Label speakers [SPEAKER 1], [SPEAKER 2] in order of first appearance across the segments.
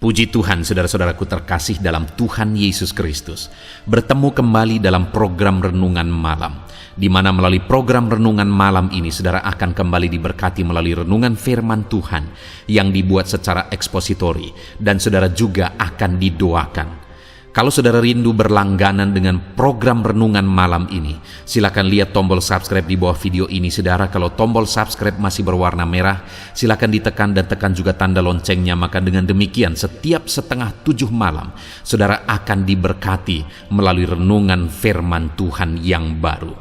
[SPEAKER 1] Puji Tuhan, saudara-saudaraku terkasih dalam Tuhan Yesus Kristus. Bertemu kembali dalam program Renungan Malam, di mana melalui program Renungan Malam ini, saudara akan kembali diberkati melalui renungan firman Tuhan yang dibuat secara ekspositori, dan saudara juga akan didoakan. Kalau saudara rindu berlangganan dengan program Renungan Malam ini, silakan lihat tombol subscribe di bawah video ini, saudara. Kalau tombol subscribe masih berwarna merah, silakan ditekan dan tekan juga tanda loncengnya. Maka dengan demikian, setiap 6:30 malam, saudara akan diberkati melalui renungan firman Tuhan yang baru.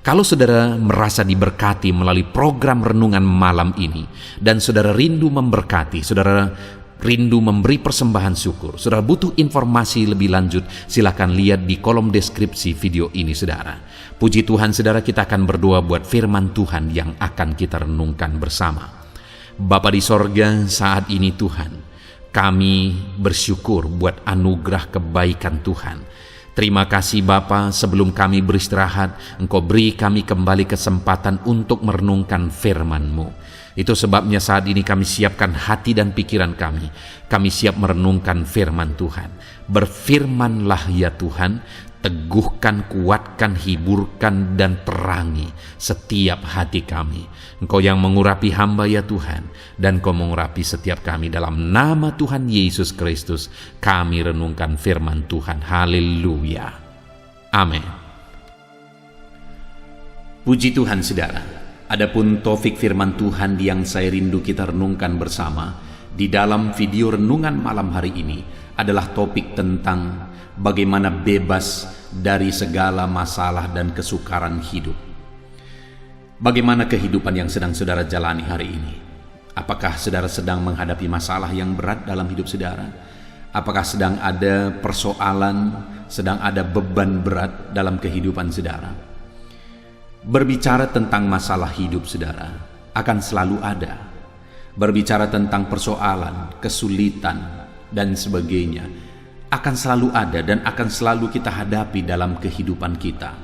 [SPEAKER 1] Kalau saudara merasa diberkati melalui program Renungan Malam ini, dan saudara rindu memberkati, saudara rindu memberi persembahan syukur, saudara butuh informasi lebih lanjut, silakan lihat di kolom deskripsi video ini, saudara. Puji Tuhan, saudara, kita akan berdoa buat firman Tuhan yang akan kita renungkan bersama. Bapa di sorga, saat ini Tuhan, kami bersyukur buat anugerah kebaikan Tuhan. Terima kasih Bapa, sebelum kami beristirahat, Engkau beri kami kembali kesempatan untuk merenungkan firman-Mu. Itu sebabnya saat ini kami siapkan hati dan pikiran kami. Kami siap merenungkan firman Tuhan. Berfirmanlah ya Tuhan, teguhkan, kuatkan, hiburkan, dan terangi setiap hati kami. Engkau yang mengurapi hamba ya Tuhan, dan Engkau mengurapi setiap kami. Dalam nama Tuhan Yesus Kristus, kami renungkan firman Tuhan. Haleluya. Amin. Puji Tuhan, saudara. Adapun topik firman Tuhan yang saya rindu kita renungkan bersama di dalam video renungan malam hari ini adalah topik tentang bagaimana bebas dari segala masalah dan kesukaran hidup. Bagaimana kehidupan yang sedang saudara jalani hari ini? Apakah saudara sedang menghadapi masalah yang berat dalam hidup saudara? Apakah sedang ada persoalan, sedang ada beban berat dalam kehidupan saudara? Berbicara tentang masalah hidup saudara akan selalu ada. Berbicara tentang persoalan, kesulitan, dan sebagainya akan selalu ada dan akan selalu kita hadapi dalam kehidupan kita.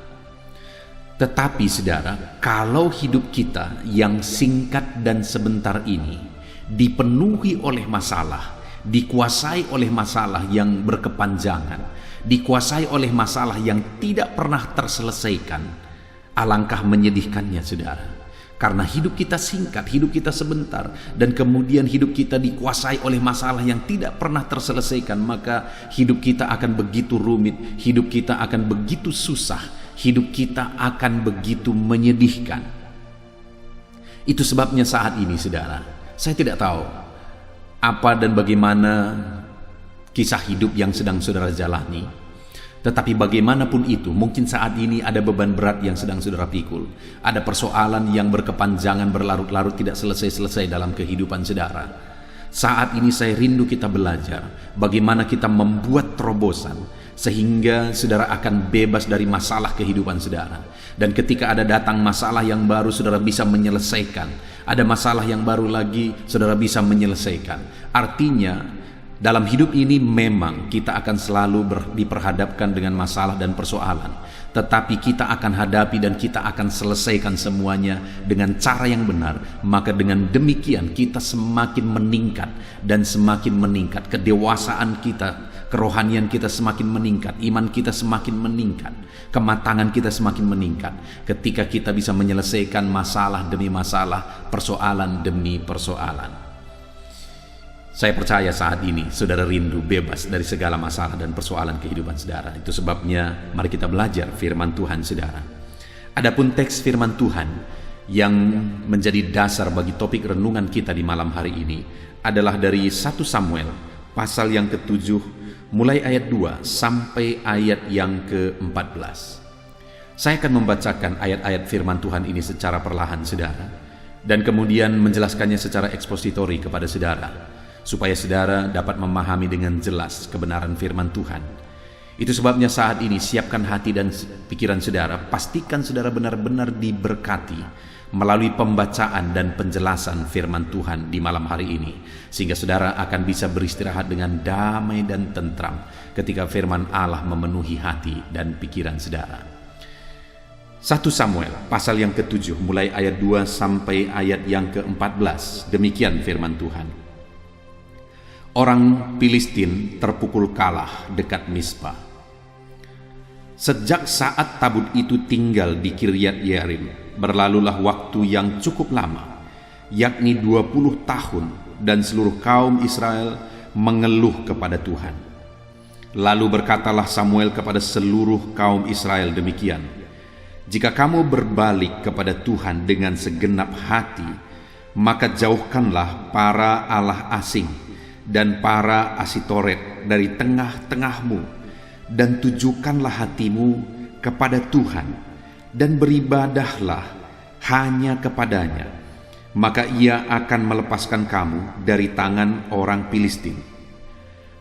[SPEAKER 1] Tetapi saudara, kalau hidup kita yang singkat dan sebentar ini dipenuhi oleh masalah, dikuasai oleh masalah yang berkepanjangan, dikuasai oleh masalah yang tidak pernah terselesaikan, alangkah menyedihkannya saudara. Karena hidup kita singkat, hidup kita sebentar, dan kemudian hidup kita dikuasai oleh masalah yang tidak pernah terselesaikan, maka hidup kita akan begitu rumit, hidup kita akan begitu susah, hidup kita akan begitu menyedihkan. Itu sebabnya saat ini saudara, saya tidak tahu apa dan bagaimana kisah hidup yang sedang saudara jalani. Tetapi bagaimanapun itu, mungkin saat ini ada beban berat yang sedang saudara pikul. Ada persoalan yang berkepanjangan, berlarut-larut, tidak selesai-selesai dalam kehidupan saudara. Saat ini saya rindu kita belajar bagaimana kita membuat terobosan sehingga saudara akan bebas dari masalah kehidupan saudara. Dan ketika ada datang masalah yang baru, saudara bisa menyelesaikan. Ada masalah yang baru lagi, saudara bisa menyelesaikan. Artinya, dalam hidup ini memang kita akan selalu diperhadapkan dengan masalah dan persoalan. Tetapi kita akan hadapi dan kita akan selesaikan semuanya dengan cara yang benar. Maka dengan demikian kita semakin meningkat dan semakin meningkat. Kedewasaan kita, kerohanian kita semakin meningkat. Iman kita semakin meningkat. Kematangan kita semakin meningkat. Ketika kita bisa menyelesaikan masalah demi masalah, persoalan demi persoalan. Saya percaya saat ini saudara rindu bebas dari segala masalah dan persoalan kehidupan saudara. Itu sebabnya mari kita belajar firman Tuhan saudara. Adapun teks firman Tuhan yang menjadi dasar bagi topik renungan kita di malam hari ini adalah dari 1 Samuel pasal yang ke-7 mulai ayat 2 sampai ayat yang ke-14. Saya akan membacakan ayat-ayat firman Tuhan ini secara perlahan saudara, dan kemudian menjelaskannya secara ekspositori kepada saudara, supaya saudara dapat memahami dengan jelas kebenaran firman Tuhan. Itu sebabnya saat ini siapkan hati dan pikiran saudara, pastikan saudara benar-benar diberkati melalui pembacaan dan penjelasan firman Tuhan di malam hari ini, sehingga saudara akan bisa beristirahat dengan damai dan tentram ketika firman Allah memenuhi hati dan pikiran saudara. 1 Samuel pasal yang ke-7 mulai ayat 2 sampai ayat yang ke-14. Demikian firman Tuhan. Orang Filistin terpukul kalah dekat Mispa. Sejak saat tabut itu tinggal di Kiryat Yearim, berlalulah waktu yang cukup lama, yakni 20 tahun, dan seluruh kaum Israel mengeluh kepada Tuhan. Lalu berkatalah Samuel kepada seluruh kaum Israel demikian, "Jika kamu berbalik kepada Tuhan dengan segenap hati, maka jauhkanlah para allah asing dan para Asitoret dari tengah-tengahmu, dan tujukanlah hatimu kepada Tuhan, dan beribadahlah hanya kepadanya. Maka ia akan melepaskan kamu dari tangan orang Filistin."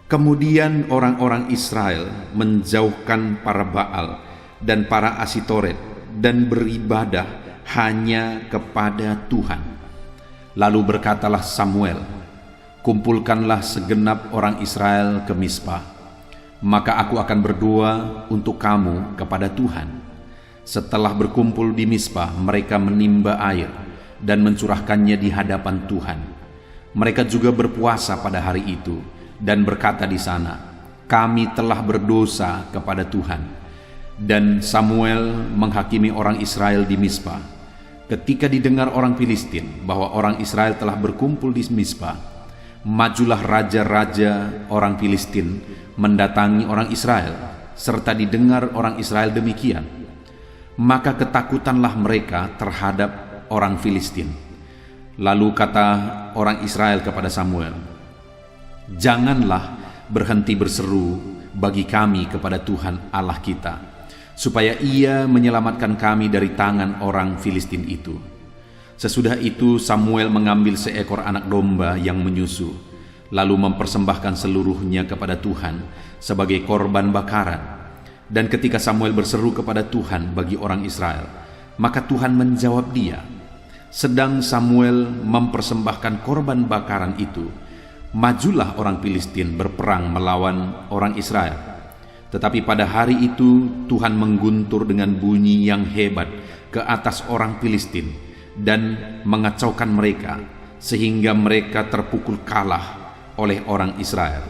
[SPEAKER 1] Kemudian orang-orang Israel menjauhkan para Baal dan para Asitoret dan beribadah hanya kepada Tuhan. Lalu berkatalah Samuel, "Kumpulkanlah segenap orang Israel ke Mispa, maka aku akan berdoa untuk kamu kepada Tuhan." Setelah berkumpul di Mispa, mereka menimba air dan mencurahkannya di hadapan Tuhan. Mereka juga berpuasa pada hari itu dan berkata di sana, "Kami telah berdosa kepada Tuhan." Dan Samuel menghakimi orang Israel di Mispa. Ketika didengar orang Filistin bahwa orang Israel telah berkumpul di Mispa, majulah raja-raja orang Filistin mendatangi orang Israel, serta didengar orang Israel demikian, maka ketakutanlah mereka terhadap orang Filistin. Lalu kata orang Israel kepada Samuel, "Janganlah berhenti berseru bagi kami kepada Tuhan Allah kita, supaya ia menyelamatkan kami dari tangan orang Filistin itu." Sesudah itu Samuel mengambil seekor anak domba yang menyusu, lalu mempersembahkan seluruhnya kepada Tuhan sebagai korban bakaran. Dan ketika Samuel berseru kepada Tuhan bagi orang Israel, maka Tuhan menjawab dia. Sedang Samuel mempersembahkan korban bakaran itu, majulah orang Filistin berperang melawan orang Israel. Tetapi pada hari itu Tuhan mengguntur dengan bunyi yang hebat ke atas orang Filistin dan mengacaukan mereka, sehingga mereka terpukul kalah oleh orang Israel.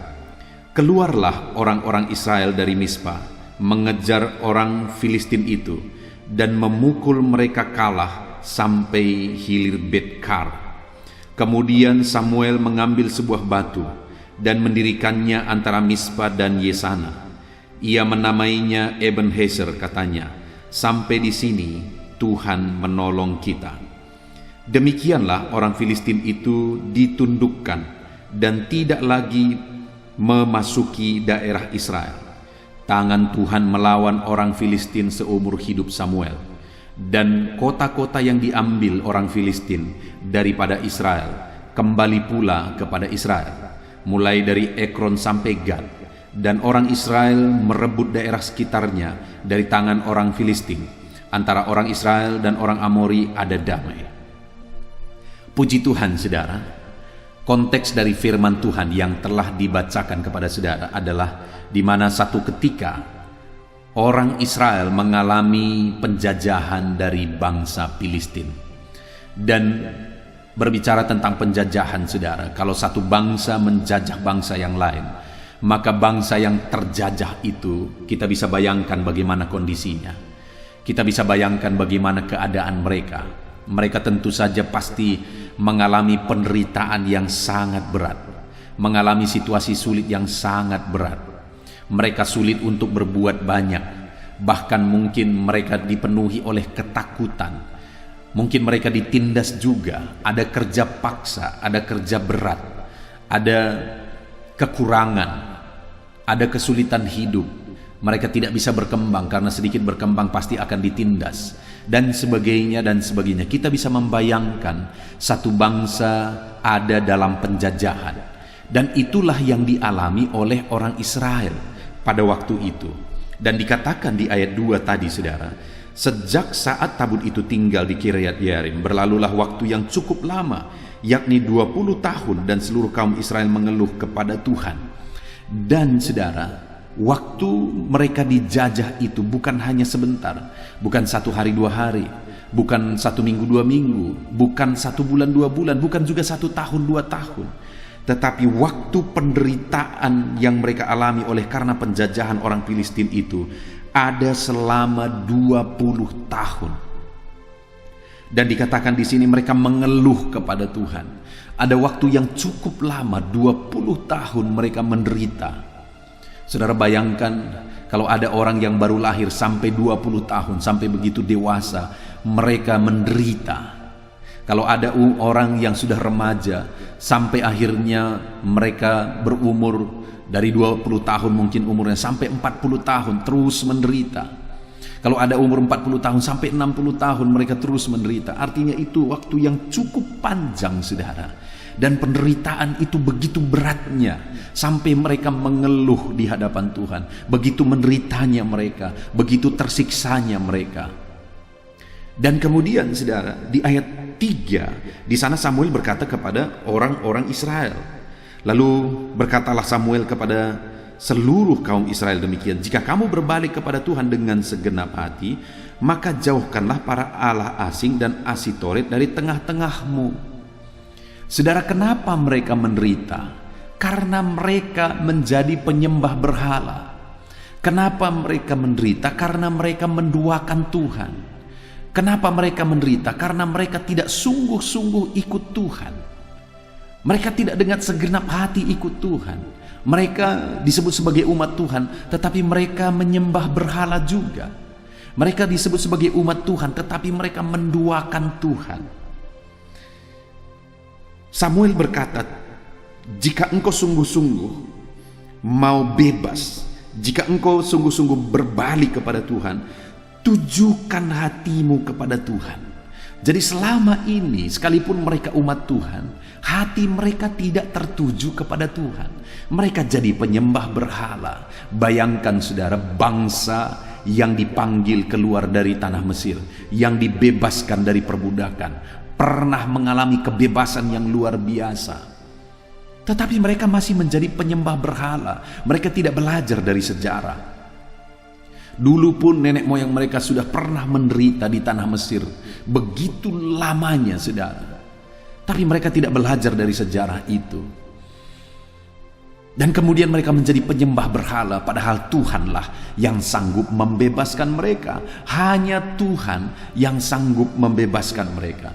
[SPEAKER 1] Keluarlah orang-orang Israel dari Mispa, mengejar orang Filistin itu, dan memukul mereka kalah sampai hilir Bet-kar. Kemudian Samuel mengambil sebuah batu dan mendirikannya antara Mispa dan Yesana. Ia menamainya Ebenezer, katanya, "Sampai di sini Tuhan menolong kita." Demikianlah orang Filistin itu ditundukkan dan tidak lagi memasuki daerah Israel. Tangan Tuhan melawan orang Filistin seumur hidup Samuel, dan kota-kota yang diambil orang Filistin daripada Israel kembali pula kepada Israel, mulai dari Ekron sampai Gad, dan orang Israel merebut daerah sekitarnya dari tangan orang Filistin. Antara orang Israel dan orang Amori ada damai. Puji Tuhan, saudara. Konteks dari firman Tuhan yang telah dibacakan kepada saudara adalah di mana satu ketika orang Israel mengalami penjajahan dari bangsa Filistin. Dan berbicara tentang penjajahan, saudara, kalau satu bangsa menjajah bangsa yang lain, maka bangsa yang terjajah itu kita bisa bayangkan bagaimana kondisinya. Kita bisa bayangkan bagaimana keadaan mereka. Mereka tentu saja pasti mengalami penderitaan yang sangat berat, mengalami situasi sulit yang sangat berat. Mereka sulit untuk berbuat banyak, bahkan mungkin mereka dipenuhi oleh ketakutan. Mungkin mereka ditindas juga, ada kerja paksa, ada kerja berat, ada kekurangan, ada kesulitan hidup. Mereka tidak bisa berkembang karena sedikit berkembang pasti akan ditindas, dan sebagainya dan sebagainya. Kita bisa membayangkan satu bangsa ada dalam penjajahan, dan itulah yang dialami oleh orang Israel pada waktu itu. Dan dikatakan di ayat 2 tadi, saudara, sejak saat tabut itu tinggal di Kiryat Yearim, berlalulah waktu yang cukup lama, yakni 20 tahun, dan seluruh kaum Israel mengeluh kepada Tuhan. Dan saudara, waktu mereka dijajah itu bukan hanya sebentar, bukan 1 hari 2 hari, bukan 1 minggu 2 minggu, bukan 1 bulan 2 bulan, bukan juga 1 tahun 2 tahun. Tetapi waktu penderitaan yang mereka alami oleh karena penjajahan orang Filistin itu ada selama 20 tahun. Dan dikatakan di sini mereka mengeluh kepada Tuhan. Ada waktu yang cukup lama, 20 tahun mereka menderita. Saudara bayangkan kalau ada orang yang baru lahir sampai 20 tahun, sampai begitu dewasa, mereka menderita. Kalau ada orang yang sudah remaja, sampai akhirnya mereka berumur dari 20 tahun mungkin umurnya sampai 40 tahun terus menderita. Kalau ada umur 40 tahun sampai 60 tahun mereka terus menderita. Artinya itu waktu yang cukup panjang, saudara. Dan penderitaan itu begitu beratnya sampai mereka mengeluh di hadapan Tuhan. Begitu menderitanya mereka, begitu tersiksanya mereka. Dan kemudian saudara, di ayat 3 di sana Samuel berkata kepada orang-orang Israel. Lalu berkatalah Samuel kepada seluruh kaum Israel demikian, jika kamu berbalik kepada Tuhan dengan segenap hati, maka jauhkanlah para allah asing dan Asitoret dari tengah-tengahmu. Saudara, kenapa mereka menderita? Karena mereka menjadi penyembah berhala. Kenapa mereka menderita? Karena mereka menduakan Tuhan. Kenapa mereka menderita? Karena mereka tidak sungguh-sungguh ikut Tuhan. Mereka tidak dengan segenap hati ikut Tuhan. Mereka disebut sebagai umat Tuhan, tetapi mereka menyembah berhala juga. Mereka disebut sebagai umat Tuhan, tetapi mereka menduakan Tuhan. Samuel berkata, jika engkau sungguh-sungguh mau bebas, jika engkau sungguh-sungguh berbalik kepada Tuhan, tujukan hatimu kepada Tuhan. Jadi selama ini sekalipun mereka umat Tuhan, hati mereka tidak tertuju kepada Tuhan. Mereka jadi penyembah berhala. Bayangkan saudara, bangsa yang dipanggil keluar dari tanah Mesir, yang dibebaskan dari perbudakan, pernah mengalami kebebasan yang luar biasa. Tetapi mereka masih menjadi penyembah berhala. Mereka tidak belajar dari sejarah. Dulu pun nenek moyang mereka sudah pernah menderita di tanah Mesir. Begitu lamanya, saudara. Tapi mereka tidak belajar dari sejarah itu. Dan kemudian mereka menjadi penyembah berhala. Padahal Tuhanlah yang sanggup membebaskan mereka. Hanya Tuhan yang sanggup membebaskan mereka.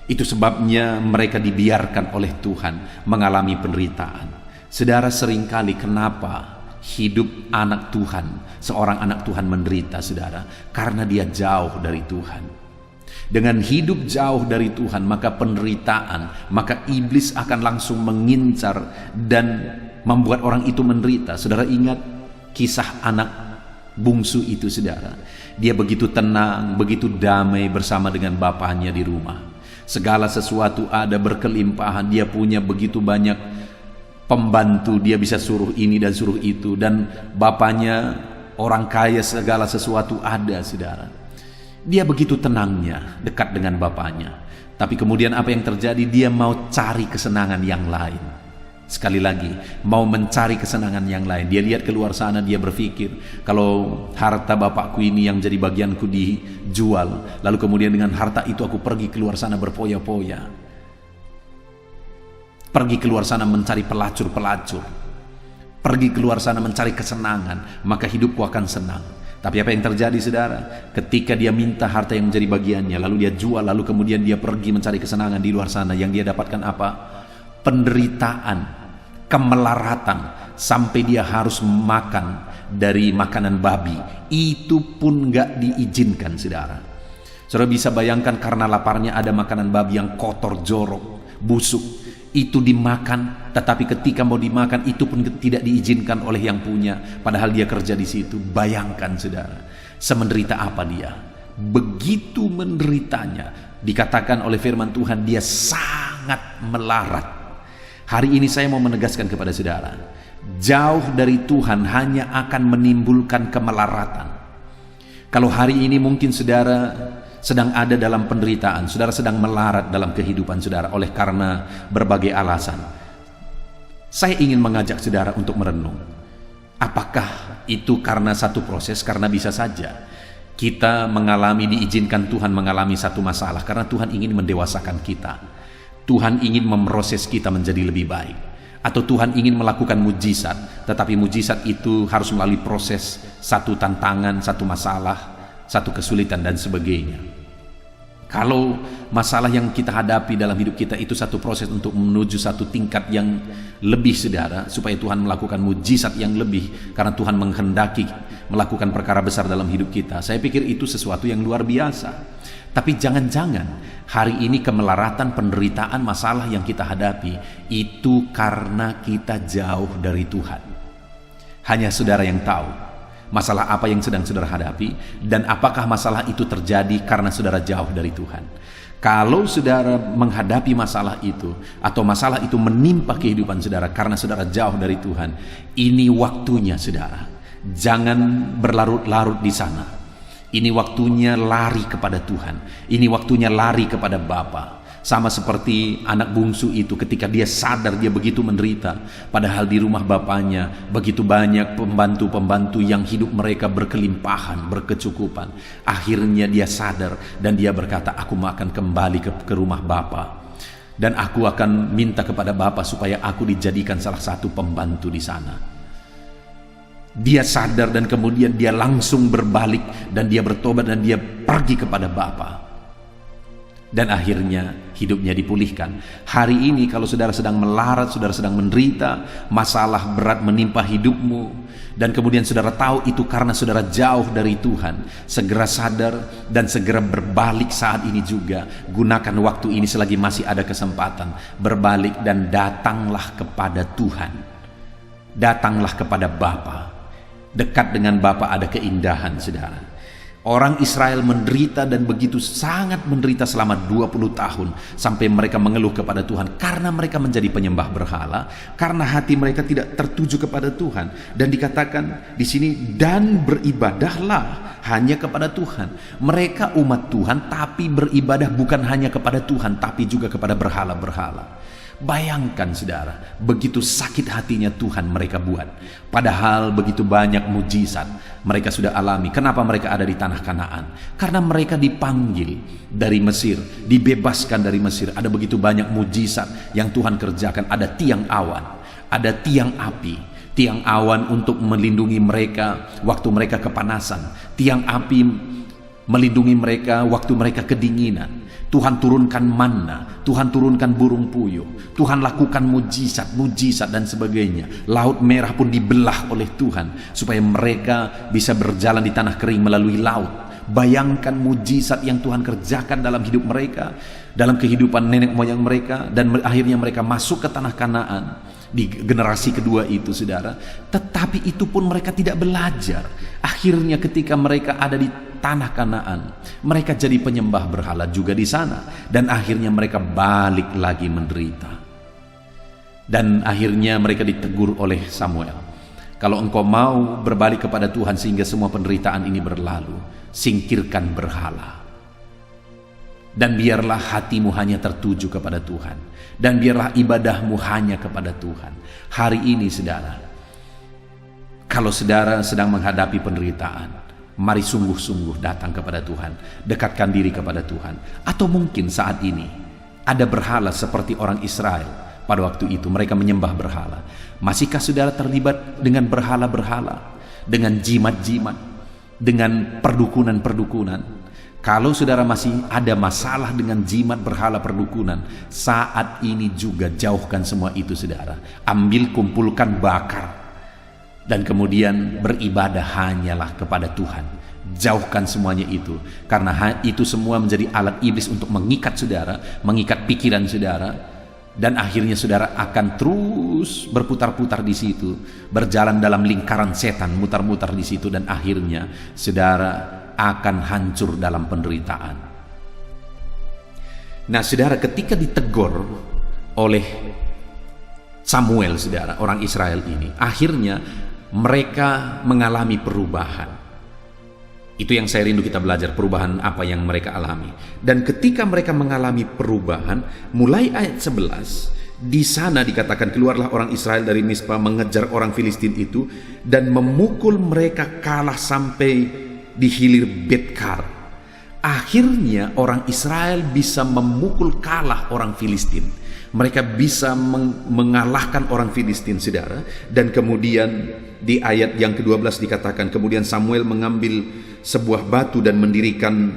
[SPEAKER 1] Itu sebabnya mereka dibiarkan oleh Tuhan mengalami penderitaan. Saudara, seringkali kenapa hidup anak Tuhan, seorang anak Tuhan menderita, saudara? Karena dia jauh dari Tuhan. Dengan hidup jauh dari Tuhan, maka penderitaan, maka iblis akan langsung mengincar dan membuat orang itu menderita. Saudara ingat kisah anak bungsu itu, saudara. Dia begitu tenang, begitu damai bersama dengan bapaknya di rumah. Segala sesuatu ada berkelimpahan, dia punya begitu banyak pembantu, dia bisa suruh ini dan suruh itu, dan bapaknya orang kaya, segala sesuatu ada, saudara. Dia begitu tenangnya dekat dengan bapaknya. Tapi kemudian apa yang terjadi? Dia mau cari kesenangan yang lain. Sekali lagi, mau mencari kesenangan yang lain. Dia lihat keluar sana, dia berpikir, kalau harta bapakku ini yang jadi bagianku dijual, lalu kemudian dengan harta itu aku pergi keluar sana berpoya-poya, pergi keluar sana mencari pelacur-pelacur, pergi keluar sana mencari kesenangan, maka hidupku akan senang. Tapi apa yang terjadi, saudara? Ketika dia minta harta yang menjadi bagiannya, lalu dia jual, lalu kemudian dia pergi mencari kesenangan di luar sana, yang dia dapatkan apa? Penderitaan, kemelaratan, sampai dia harus makan dari makanan babi. Itu pun gak diizinkan, saudara. Saudara bisa bayangkan, karena laparnya ada makanan babi yang kotor, jorok, busuk. Itu dimakan, tetapi ketika mau dimakan itu pun tidak diizinkan oleh yang punya, padahal dia kerja di situ. Bayangkan, saudara, semenderita apa dia. Begitu menderitanya, dikatakan oleh firman Tuhan, dia sangat melarat. Hari ini saya mau menegaskan kepada saudara, jauh dari Tuhan hanya akan menimbulkan kemelaratan. Kalau hari ini mungkin saudara sedang ada dalam penderitaan, saudara sedang melarat dalam kehidupan saudara oleh karena berbagai alasan, saya ingin mengajak saudara untuk merenung. Apakah itu karena satu proses? Karena bisa saja kita mengalami, diizinkan Tuhan mengalami satu masalah karena Tuhan ingin mendewasakan kita. Tuhan ingin memproses kita menjadi lebih baik. Atau Tuhan ingin melakukan mujizat, tetapi mujizat itu harus melalui proses satu tantangan, satu masalah, satu kesulitan dan sebagainya. Kalau masalah yang kita hadapi dalam hidup kita itu satu proses untuk menuju satu tingkat yang lebih, saudara, supaya Tuhan melakukan mujizat yang lebih, karena Tuhan menghendaki melakukan perkara besar dalam hidup kita, saya pikir itu sesuatu yang luar biasa. Tapi jangan-jangan hari ini kemelaratan, penderitaan, masalah yang kita hadapi itu karena kita jauh dari Tuhan. Hanya saudara yang tahu masalah apa yang sedang saudara hadapi, dan apakah masalah itu terjadi karena saudara jauh dari Tuhan. Kalau saudara menghadapi masalah itu, atau masalah itu menimpa kehidupan saudara karena saudara jauh dari Tuhan, ini waktunya saudara, jangan berlarut-larut di sana. Ini waktunya lari kepada Tuhan. Ini waktunya lari kepada Bapa. Sama seperti anak bungsu itu, ketika dia sadar dia begitu menderita, padahal di rumah bapaknya begitu banyak pembantu-pembantu yang hidup mereka berkelimpahan, berkecukupan. Akhirnya dia sadar dan dia berkata, aku akan kembali ke rumah Bapa, dan aku akan minta kepada Bapa supaya aku dijadikan salah satu pembantu di sana. Dia sadar dan kemudian dia langsung berbalik dan dia bertobat dan dia pergi kepada Bapa. Dan akhirnya hidupnya dipulihkan. Hari ini kalau saudara sedang melarat, saudara sedang menderita, masalah berat menimpa hidupmu, dan kemudian saudara tahu itu karena saudara jauh dari Tuhan, segera sadar dan segera berbalik saat ini juga. Gunakan waktu ini selagi masih ada kesempatan. Berbalik dan datanglah kepada Tuhan. Datanglah kepada Bapa. Dekat dengan Bapa ada keindahan, saudara. Orang Israel menderita dan begitu sangat menderita selama 20 tahun sampai mereka mengeluh kepada Tuhan karena mereka menjadi penyembah berhala, karena hati mereka tidak tertuju kepada Tuhan. Dan dikatakan di sini, dan beribadahlah hanya kepada Tuhan. Mereka umat Tuhan tapi beribadah bukan hanya kepada Tuhan tapi juga kepada berhala-berhala. Bayangkan saudara, begitu sakit hatinya Tuhan mereka buat. Padahal begitu banyak mujizat mereka sudah alami. Kenapa mereka ada di tanah Kanaan? Karena mereka dipanggil dari Mesir, dibebaskan dari Mesir. Ada begitu banyak mujizat yang Tuhan kerjakan. Ada tiang awan, ada tiang api, tiang awan untuk melindungi mereka waktu mereka kepanasan, tiang api melindungi mereka waktu mereka kedinginan. Tuhan turunkan manna, Tuhan turunkan burung puyuh, Tuhan lakukan mujizat dan sebagainya. Laut Merah pun dibelah oleh Tuhan supaya mereka bisa berjalan di tanah kering melalui laut. Bayangkan mujizat yang Tuhan kerjakan dalam hidup mereka, dalam kehidupan nenek moyang mereka, dan akhirnya mereka masuk ke tanah Kanaan di generasi kedua itu, saudara. Tetapi itu pun mereka tidak belajar. Akhirnya ketika mereka ada di tanah Kanaan, mereka jadi penyembah berhala juga di sana, dan akhirnya mereka balik lagi menderita. Dan akhirnya mereka ditegur oleh Samuel, kalau engkau mau berbalik kepada Tuhan sehingga semua penderitaan ini berlalu, singkirkan berhala, dan biarlah hatimu hanya tertuju kepada Tuhan, dan biarlah ibadahmu hanya kepada Tuhan. Hari ini saudara, kalau saudara sedang menghadapi penderitaan, mari sungguh-sungguh datang kepada Tuhan, dekatkan diri kepada Tuhan. Atau mungkin saat ini ada berhala seperti orang Israel pada waktu itu, mereka menyembah berhala. Masihkah saudara terlibat dengan berhala-berhala, dengan jimat-jimat, dengan perdukunan-perdukunan? Kalau saudara masih ada masalah dengan jimat, berhala, perdukunan, saat ini juga jauhkan semua itu saudara. Ambil, kumpulkan, bakar, dan kemudian beribadah hanyalah kepada Tuhan. Jauhkan semuanya itu, karena itu semua menjadi alat iblis untuk mengikat saudara, mengikat pikiran saudara, dan akhirnya saudara akan terus berputar-putar di situ, berjalan dalam lingkaran setan, mutar-mutar di situ, dan akhirnya saudara akan hancur dalam penderitaan. Nah saudara, ketika ditegur oleh Samuel, saudara, orang Israel ini, akhirnya mereka mengalami perubahan. Itu yang saya rindu kita belajar, perubahan apa yang mereka alami. Dan ketika mereka mengalami perubahan, mulai ayat 11, di sana dikatakan, keluarlah orang Israel dari Mispa mengejar orang Filistin itu dan memukul mereka kalah sampai di hilir Betkar. Akhirnya orang Israel bisa memukul kalah orang Filistin. Mereka bisa mengalahkan orang Filistin, saudara. Dan kemudian di ayat yang ke-12 dikatakan, kemudian Samuel mengambil sebuah batu dan mendirikan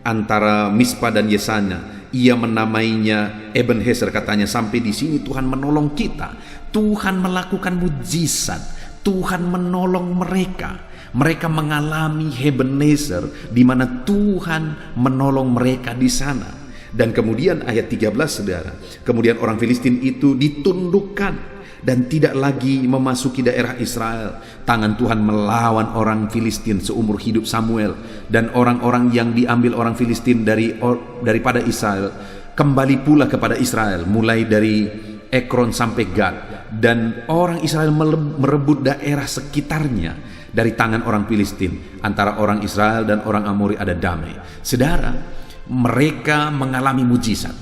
[SPEAKER 1] antara Mispa dan Yesana. Ia menamainya Ebenezer, katanya, sampai di sini Tuhan menolong kita. Tuhan melakukan mujizat, Tuhan menolong mereka. Mereka mengalami Ebenezer, di mana Tuhan menolong mereka di sana. Dan kemudian ayat 13, saudara, kemudian orang Filistin itu ditundukkan dan tidak lagi memasuki daerah Israel. Tangan Tuhan melawan orang Filistin seumur hidup Samuel, dan orang-orang yang diambil orang Filistin daripada Israel kembali pula kepada Israel, mulai dari Ekron sampai Gad. Dan orang Israel merebut daerah sekitarnya dari tangan orang Filistin. Antara orang Israel dan orang Amori ada damai. Saudara, mereka mengalami mujizat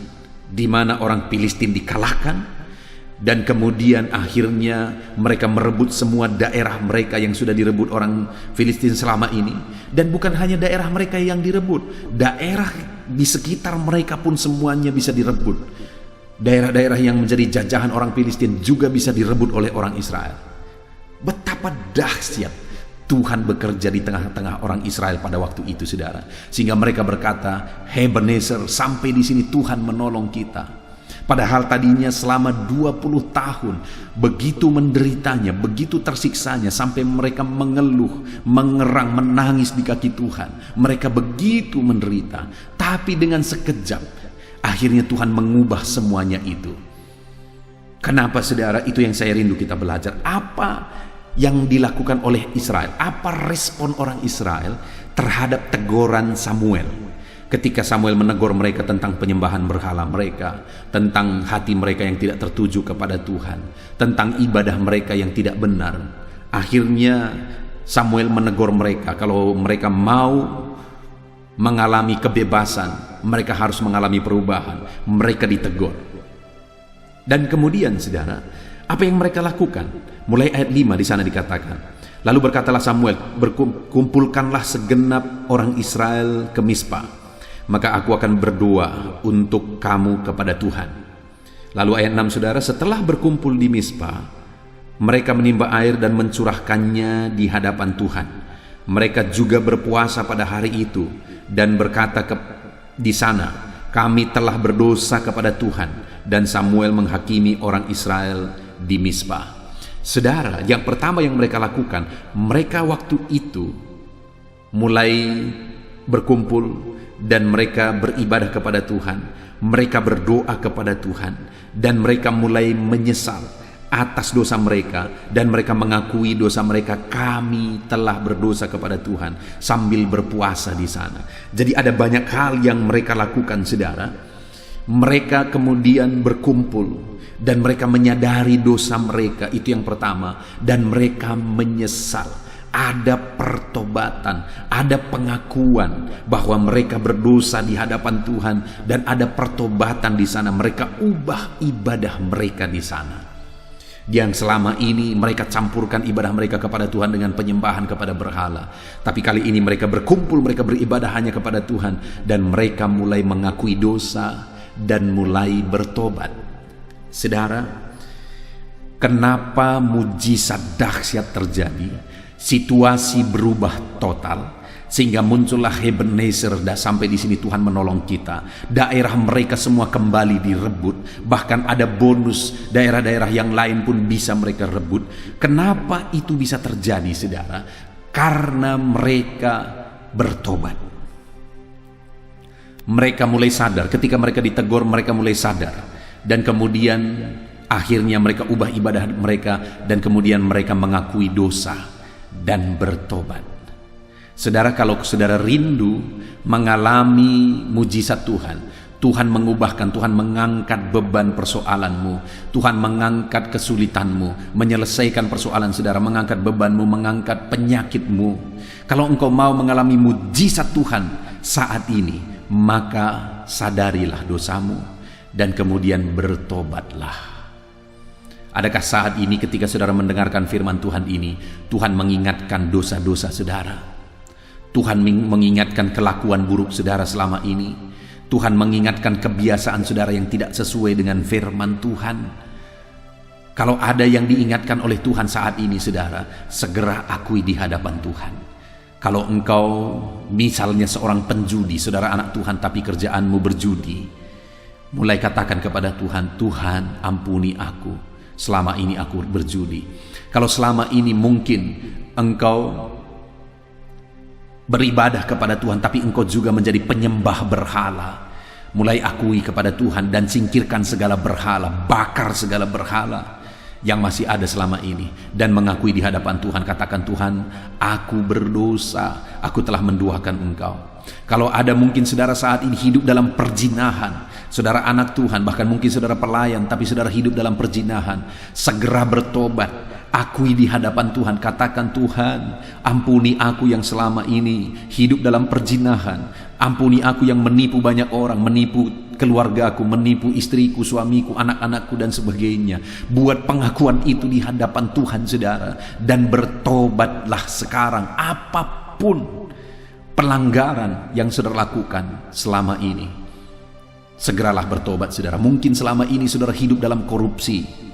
[SPEAKER 1] di mana orang Filistin dikalahkan, dan kemudian akhirnya mereka merebut semua daerah mereka yang sudah direbut orang Filistin selama ini. Dan bukan hanya daerah mereka yang direbut, daerah di sekitar mereka pun semuanya bisa direbut. Daerah-daerah yang menjadi jajahan orang Filistin juga bisa direbut oleh orang Israel. Betapa dahsyat Tuhan bekerja di tengah-tengah orang Israel pada waktu itu, saudara. Sehingga mereka berkata, Ebenezer, sampai di sini Tuhan menolong kita. Padahal tadinya selama 20 tahun begitu menderitanya, begitu tersiksanya, sampai mereka mengeluh, mengerang, menangis di kaki Tuhan. Mereka begitu menderita. Tapi dengan sekejap, akhirnya Tuhan mengubah semuanya itu. Kenapa, saudara? Itu yang saya rindu kita belajar. Apa yang dilakukan oleh Israel? Apa respon orang Israel terhadap teguran Samuel? Ketika Samuel menegur mereka tentang penyembahan berhala mereka, tentang hati mereka yang tidak tertuju kepada Tuhan, tentang ibadah mereka yang tidak benar. Akhirnya Samuel menegur mereka, kalau mereka mau mengalami kebebasan, mereka harus mengalami perubahan. Mereka ditegur. Dan kemudian, saudara, apa yang mereka lakukan? Mulai ayat 5 di sana dikatakan, lalu berkatalah Samuel, kumpulkanlah segenap orang Israel ke Mispa, maka aku akan berdoa untuk kamu kepada Tuhan. Lalu ayat 6, saudara, setelah berkumpul di Mispa, mereka menimba air dan mencurahkannya di hadapan Tuhan. Mereka juga berpuasa pada hari itu dan berkata di sana, kami telah berdosa kepada Tuhan. Dan Samuel menghakimi orang Israel di Mispa. Saudara, yang pertama yang mereka lakukan, mereka waktu itu mulai berkumpul dan mereka beribadah kepada Tuhan. Mereka berdoa kepada Tuhan dan mereka mulai menyesal atas dosa mereka, dan mereka mengakui dosa mereka. Kami telah berdosa kepada Tuhan, sambil berpuasa di sana. Jadi ada banyak hal yang mereka lakukan, saudara. Mereka kemudian berkumpul dan mereka menyadari dosa mereka, itu yang pertama, dan mereka menyesal. Ada pertobatan, ada pengakuan bahwa mereka berdosa di hadapan Tuhan, dan ada pertobatan di sana. Mereka ubah ibadah mereka di sana. Yang selama ini mereka campurkan ibadah mereka kepada Tuhan dengan penyembahan kepada berhala. Tapi kali ini mereka berkumpul, mereka beribadah hanya kepada Tuhan, dan mereka mulai mengakui dosa dan mulai bertobat. Saudara, kenapa mujizat dahsyat terjadi? Situasi berubah total sehingga muncullah Ebenezer. Sampai di sini Tuhan menolong kita. Daerah mereka semua kembali direbut. Bahkan ada bonus, daerah-daerah yang lain pun bisa mereka rebut. Kenapa itu bisa terjadi, saudara? Karena mereka bertobat. Mereka mulai sadar. Ketika mereka ditegur, mereka mulai sadar. Dan kemudian akhirnya mereka ubah ibadah mereka, dan kemudian mereka mengakui dosa dan bertobat. Saudara, kalau saudara rindu mengalami mujizat Tuhan, Tuhan mengubahkan, Tuhan mengangkat beban persoalanmu, Tuhan mengangkat kesulitanmu, menyelesaikan persoalan saudara, mengangkat bebanmu, mengangkat penyakitmu. Kalau engkau mau mengalami mujizat Tuhan saat ini, maka sadarilah dosamu dan kemudian bertobatlah. Adakah saat ini ketika saudara mendengarkan firman Tuhan ini, Tuhan mengingatkan dosa-dosa saudara? Tuhan mengingatkan kelakuan buruk saudara selama ini? Tuhan mengingatkan kebiasaan saudara yang tidak sesuai dengan firman Tuhan. Kalau ada yang diingatkan oleh Tuhan saat ini saudara, segera akui di hadapan Tuhan. Kalau engkau misalnya seorang penjudi, saudara anak Tuhan tapi kerjaanmu berjudi, mulai katakan kepada Tuhan, Tuhan ampuni aku, selama ini aku berjudi. Kalau selama ini mungkin engkau beribadah kepada Tuhan tapi engkau juga menjadi penyembah berhala, mulai akui kepada Tuhan dan singkirkan segala berhala, bakar segala berhala yang masih ada selama ini, dan mengakui di hadapan Tuhan. Katakan, Tuhan, aku berdosa, aku telah menduakan engkau. Kalau ada mungkin saudara saat ini hidup dalam perjinahan, saudara anak Tuhan, bahkan mungkin saudara pelayan tapi saudara hidup dalam perjinahan, segera bertobat. Akui di hadapan Tuhan, katakan, Tuhan ampuni aku yang selama ini hidup dalam perjinahan. Ampuni aku yang menipu banyak orang, menipu keluargaku, menipu istriku, suamiku, anak-anakku dan sebagainya. Buat pengakuan itu di hadapan Tuhan saudara, dan bertobatlah sekarang. Apapun pelanggaran yang saudara lakukan selama ini, segeralah bertobat saudara. Mungkin selama ini saudara hidup dalam korupsi.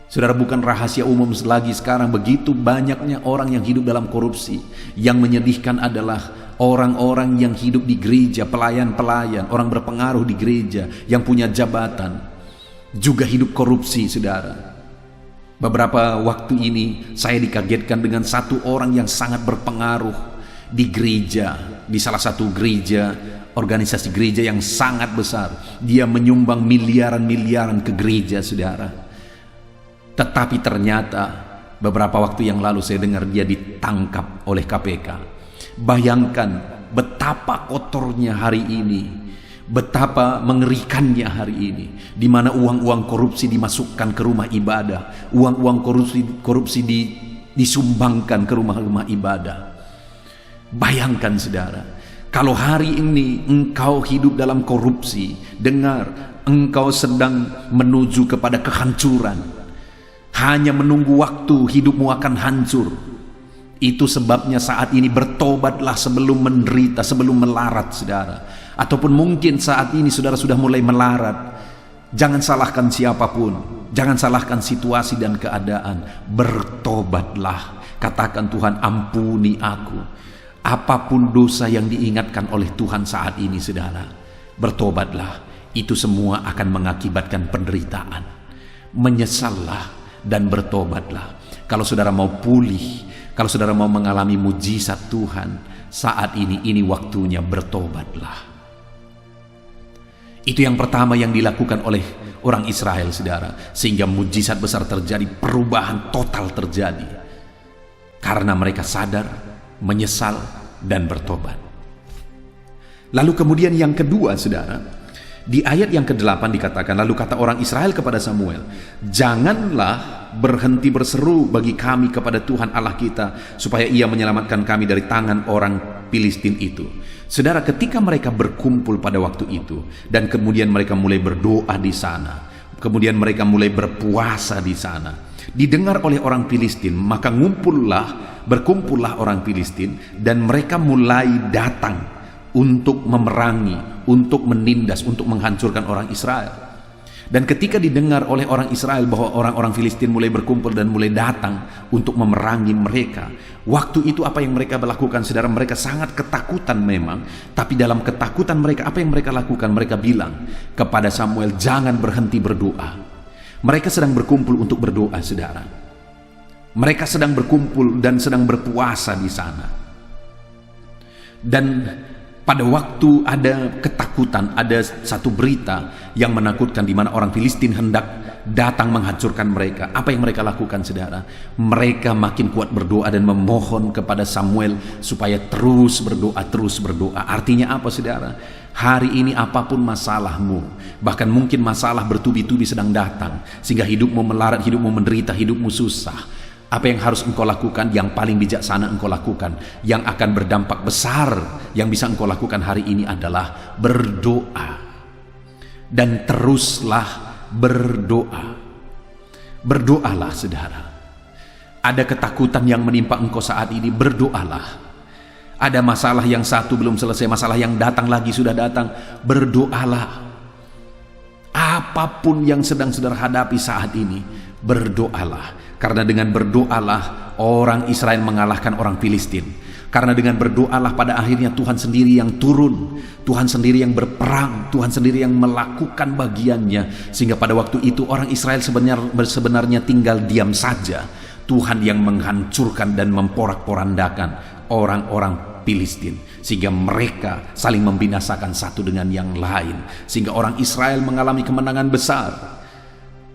[SPEAKER 1] Saudara, bukan rahasia umum lagi sekarang begitu banyaknya orang yang hidup dalam korupsi. Yang menyedihkan adalah orang-orang yang hidup di gereja, pelayan-pelayan, orang berpengaruh di gereja yang punya jabatan juga hidup korupsi saudara. Beberapa waktu ini saya dikagetkan dengan satu orang yang sangat berpengaruh di gereja, di salah satu gereja, organisasi gereja yang sangat besar. Dia menyumbang miliaran-miliaran ke gereja saudara. Tetapi ternyata beberapa waktu yang lalu saya dengar dia ditangkap oleh KPK. Bayangkan betapa kotornya hari ini, betapa mengerikannya hari ini, di mana uang-uang korupsi dimasukkan ke rumah ibadah, uang-uang korupsi disumbangkan ke rumah-rumah ibadah. Bayangkan saudara, kalau hari ini engkau hidup dalam korupsi, dengar, engkau sedang menuju kepada kehancuran. Hanya menunggu waktu, hidupmu akan hancur. Itu sebabnya saat ini bertobatlah sebelum menderita, sebelum melarat saudara. Ataupun mungkin saat ini saudara sudah mulai melarat. Jangan salahkan siapapun, jangan salahkan situasi dan keadaan. Bertobatlah, katakan, Tuhan ampuni aku. Apapun dosa yang diingatkan oleh Tuhan saat ini saudara, bertobatlah. Itu semua akan mengakibatkan penderitaan. Menyesallah dan bertobatlah. Kalau saudara mau pulih, kalau saudara mau mengalami mujizat Tuhan, saat ini waktunya bertobatlah. Itu yang pertama yang dilakukan oleh orang Israel saudara, sehingga mujizat besar terjadi, perubahan total terjadi, karena mereka sadar, menyesal dan bertobat. Lalu kemudian yang kedua saudara, di ayat yang ke-8 dikatakan, lalu kata orang Israel kepada Samuel, janganlah berhenti berseru bagi kami kepada Tuhan Allah kita, supaya ia menyelamatkan kami dari tangan orang Filistin itu. Saudara, ketika mereka berkumpul pada waktu itu, dan kemudian mereka mulai berdoa di sana, kemudian mereka mulai berpuasa di sana, didengar oleh orang Filistin, maka berkumpullah orang Filistin, dan mereka mulai datang untuk memerangi, untuk menindas, untuk menghancurkan orang Israel. Dan ketika didengar oleh orang Israel bahwa orang-orang Filistin mulai berkumpul dan mulai datang untuk memerangi mereka, waktu itu apa yang mereka lakukan saudara? Mereka sangat ketakutan memang, tapi dalam ketakutan mereka, apa yang mereka lakukan? Mereka bilang kepada Samuel, jangan berhenti berdoa. Mereka sedang berkumpul untuk berdoa saudara. Mereka sedang berkumpul dan sedang berpuasa di sana. Dan pada waktu ada ketakutan, ada satu berita yang menakutkan di mana orang Filistin hendak datang menghancurkan mereka. Apa yang mereka lakukan saudara? Mereka makin kuat berdoa dan memohon kepada Samuel supaya terus berdoa. Artinya apa saudara? Hari ini apapun masalahmu, bahkan mungkin masalah bertubi-tubi sedang datang, sehingga hidupmu melarat, hidupmu menderita, hidupmu susah. Apa yang harus engkau lakukan? Yang paling bijaksana engkau lakukan, yang akan berdampak besar, yang bisa engkau lakukan hari ini adalah berdoa. Dan teruslah berdoa. Berdoalah saudara. Ada ketakutan yang menimpa engkau saat ini, berdoalah. Ada masalah yang satu belum selesai, masalah yang datang lagi sudah datang. Berdoalah. Apapun yang sedang saudara hadapi saat ini, berdoalah. Karena dengan berdoalah orang Israel mengalahkan orang Filistin. Karena dengan berdoalah pada akhirnya Tuhan sendiri yang turun, Tuhan sendiri yang berperang, Tuhan sendiri yang melakukan bagiannya. Sehingga pada waktu itu orang Israel sebenarnya tinggal diam saja. Tuhan yang menghancurkan dan memporak-porandakan orang-orang Filistin, sehingga mereka saling membinasakan satu dengan yang lain, sehingga orang Israel mengalami kemenangan besar.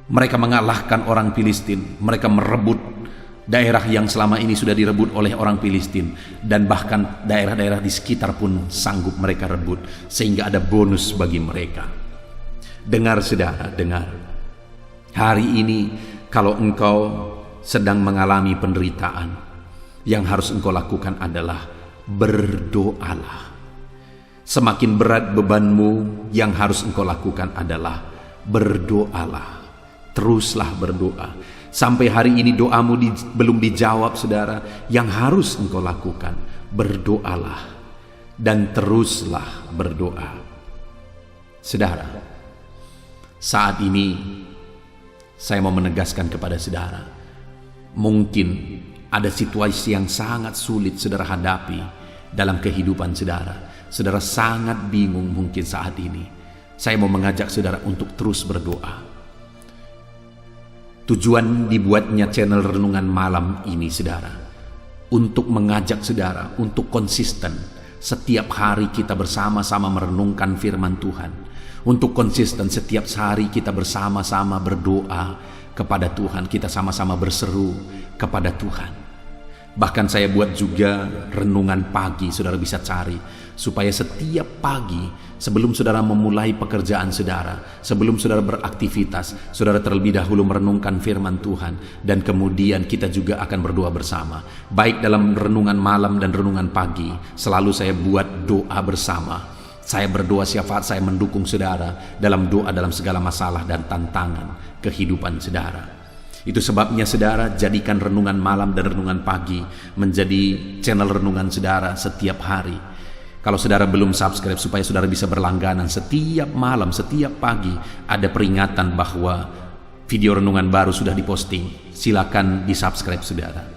[SPEAKER 1] Mereka mengalahkan orang Filistin, mereka merebut daerah yang selama ini sudah direbut oleh orang Filistin, dan bahkan daerah-daerah di sekitar pun sanggup mereka rebut, sehingga ada bonus bagi mereka. Dengar saudara, dengar. Hari ini kalau engkau sedang mengalami penderitaan, yang harus engkau lakukan adalah berdoalah. Semakin berat bebanmu, yang harus engkau lakukan adalah berdoalah. Teruslah berdoa. Sampai hari ini doamu belum dijawab saudara, yang harus engkau lakukan berdoalah dan teruslah berdoa. Saudara, saat ini saya mau menegaskan kepada saudara, mungkin ada situasi yang sangat sulit saudara hadapi dalam kehidupan saudara. Saudara sangat bingung mungkin saat ini. Saya mau mengajak saudara untuk terus berdoa. Tujuan dibuatnya channel Renungan Malam ini saudara, untuk mengajak saudara untuk konsisten. Setiap hari kita bersama-sama merenungkan firman Tuhan. Untuk konsisten setiap hari kita bersama-sama berdoa kepada Tuhan, kita sama-sama berseru kepada Tuhan. Bahkan saya buat juga renungan pagi, saudara bisa cari, supaya setiap pagi sebelum saudara memulai pekerjaan saudara, sebelum saudara beraktivitas, saudara terlebih dahulu merenungkan firman Tuhan, dan kemudian kita juga akan berdoa bersama. Baik dalam renungan malam dan renungan pagi, selalu saya buat doa bersama. Saya berdoa syafaat, saya mendukung saudara dalam doa dalam segala masalah dan tantangan kehidupan saudara. Itu sebabnya saudara, jadikan renungan malam dan renungan pagi menjadi channel renungan saudara setiap hari. Kalau saudara belum subscribe, supaya saudara bisa berlangganan setiap malam, setiap pagi ada peringatan bahwa video renungan baru sudah diposting. Silakan di subscribe saudara.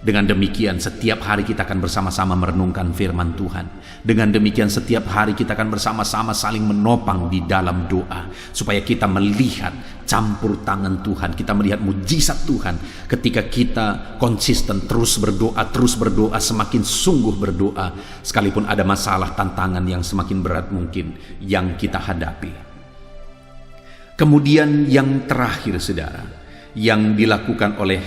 [SPEAKER 1] Dengan demikian setiap hari kita akan bersama-sama merenungkan firman Tuhan. Dengan demikian setiap hari kita akan bersama-sama saling menopang di dalam doa, supaya kita melihat campur tangan Tuhan, kita melihat mujizat Tuhan ketika kita konsisten terus berdoa, semakin sungguh berdoa, sekalipun ada masalah tantangan yang semakin berat mungkin yang kita hadapi. Kemudian yang terakhir saudara, yang dilakukan oleh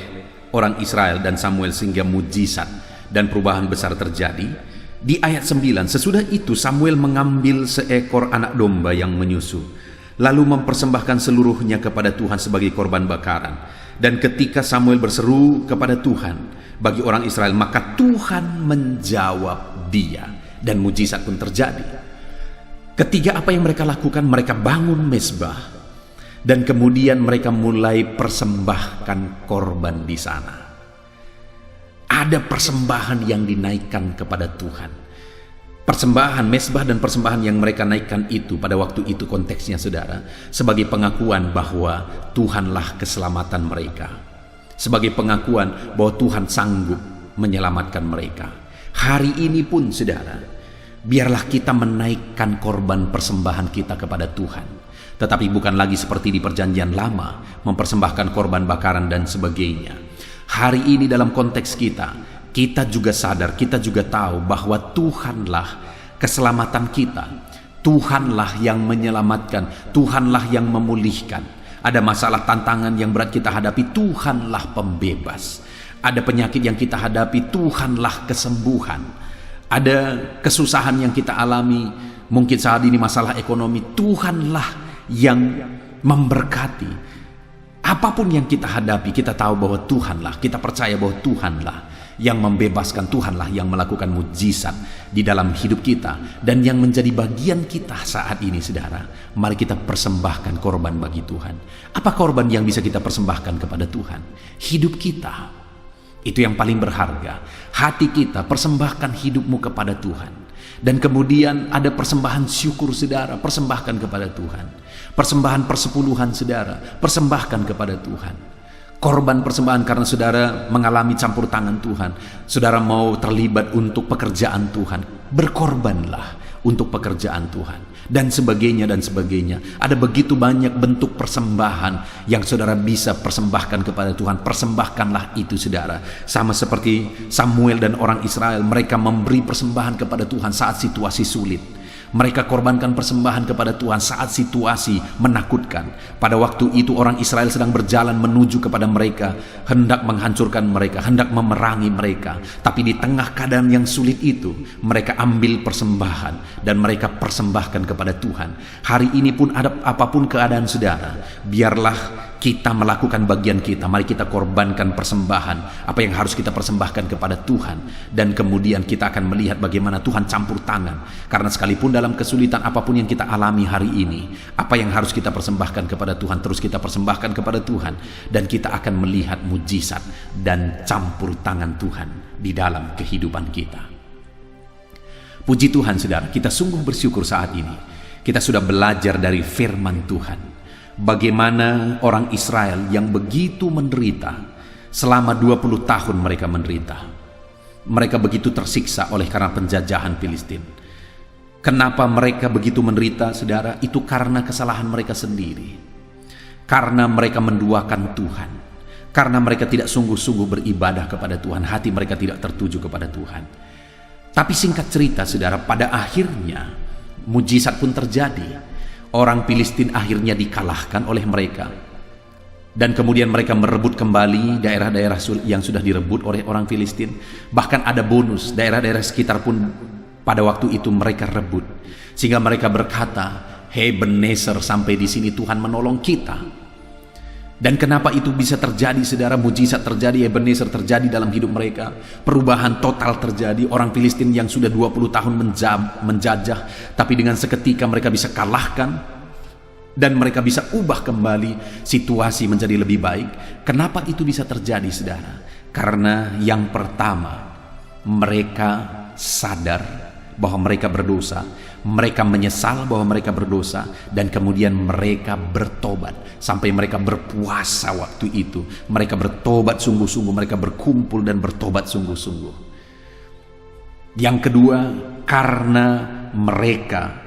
[SPEAKER 1] orang Israel dan Samuel sehingga mujizat dan perubahan besar terjadi. Di ayat 9, sesudah itu Samuel mengambil seekor anak domba yang menyusu, lalu mempersembahkan seluruhnya kepada Tuhan sebagai korban bakaran. Dan ketika Samuel berseru kepada Tuhan bagi orang Israel, maka Tuhan menjawab dia, dan mujizat pun terjadi. Ketiga, apa yang mereka lakukan? Mereka bangun mezbah, dan kemudian mereka mulai persembahkan korban di sana. Ada persembahan yang dinaikkan kepada Tuhan. Persembahan mezbah dan persembahan yang mereka naikkan itu pada waktu itu konteksnya saudara, sebagai pengakuan bahwa Tuhanlah keselamatan mereka. Sebagai pengakuan bahwa Tuhan sanggup menyelamatkan mereka. Hari ini pun saudara, biarlah kita menaikkan korban persembahan kita kepada Tuhan. Tetapi bukan lagi seperti di perjanjian lama, mempersembahkan korban bakaran dan sebagainya. Hari ini dalam konteks kita juga sadar, kita juga tahu bahwa Tuhanlah keselamatan kita. Tuhanlah yang menyelamatkan, Tuhanlah yang memulihkan. Ada masalah tantangan yang berat kita hadapi, Tuhanlah pembebas. Ada penyakit yang kita hadapi, Tuhanlah kesembuhan. Ada kesusahan yang kita alami, mungkin saat ini masalah ekonomi, Tuhanlah yang memberkati. Apapun yang kita hadapi, kita tahu bahwa Tuhanlah, kita percaya bahwa Tuhanlah yang membebaskan, Tuhanlah yang melakukan mujizat di dalam hidup kita. Dan yang menjadi bagian kita saat ini saudara, mari kita persembahkan korban bagi Tuhan. Apa korban yang bisa kita persembahkan kepada Tuhan? Hidup kita. Itu yang paling berharga. Hati kita, persembahkan hidupmu kepada Tuhan. Dan kemudian ada persembahan syukur saudara, persembahkan kepada Tuhan. Persembahan persepuluhan saudara, persembahkan kepada Tuhan. Korban persembahan karena saudara mengalami campur tangan Tuhan. Saudara mau terlibat untuk pekerjaan Tuhan, berkorbanlah untuk pekerjaan Tuhan. Dan sebagainya dan sebagainya. Ada begitu banyak bentuk persembahan yang saudara bisa persembahkan kepada Tuhan. Persembahkanlah itu saudara. Sama seperti Samuel dan orang Israel, mereka memberi persembahan kepada Tuhan saat situasi sulit. Mereka korbankan persembahan kepada Tuhan saat situasi menakutkan. Pada waktu itu orang Israel sedang berjalan menuju kepada mereka, hendak menghancurkan mereka, hendak memerangi mereka. Tapi di tengah keadaan yang sulit itu, mereka ambil persembahan dan mereka persembahkan kepada Tuhan. Hari ini pun ada apapun keadaan saudara, biarlah kita melakukan bagian kita. Mari kita korbankan persembahan, apa yang harus kita persembahkan kepada Tuhan. Dan kemudian kita akan melihat bagaimana Tuhan campur tangan. Karena sekalipun dalam kesulitan apapun yang kita alami hari ini, apa yang harus kita persembahkan kepada Tuhan, terus kita persembahkan kepada Tuhan. Dan kita akan melihat mujizat dan campur tangan Tuhan di dalam kehidupan kita. Puji Tuhan saudara, kita sungguh bersyukur saat ini. Kita sudah belajar dari firman Tuhan. Bagaimana orang Israel yang begitu menderita, selama 20 tahun mereka menderita. Mereka begitu tersiksa oleh karena penjajahan Filistin. Kenapa mereka begitu menderita saudara? Itu karena kesalahan mereka sendiri. Karena mereka menduakan Tuhan. Karena mereka tidak sungguh-sungguh beribadah kepada Tuhan. Hati mereka tidak tertuju kepada Tuhan. Tapi singkat cerita saudara, pada akhirnya mujizat pun terjadi. Orang Filistin akhirnya dikalahkan oleh mereka. Dan kemudian mereka merebut kembali daerah-daerah yang sudah direbut oleh orang Filistin. Bahkan ada bonus, daerah-daerah sekitar pun pada waktu itu mereka rebut. Sehingga mereka berkata, "Hei Ebenezer, sampai di sini Tuhan menolong kita." Dan kenapa itu bisa terjadi saudara? Mujizat terjadi, Ebenezer terjadi dalam hidup mereka. Perubahan total terjadi. Orang Filistin yang sudah 20 tahun menjajah, tapi dengan seketika mereka bisa kalahkan. Dan mereka bisa ubah kembali situasi menjadi lebih baik. Kenapa itu bisa terjadi saudara? Karena yang pertama, mereka sadar bahwa mereka berdosa. Mereka menyesal bahwa mereka berdosa. Dan kemudian mereka bertobat. Sampai mereka berpuasa waktu itu. Mereka bertobat sungguh-sungguh. Mereka berkumpul dan bertobat sungguh-sungguh. Yang kedua, karena mereka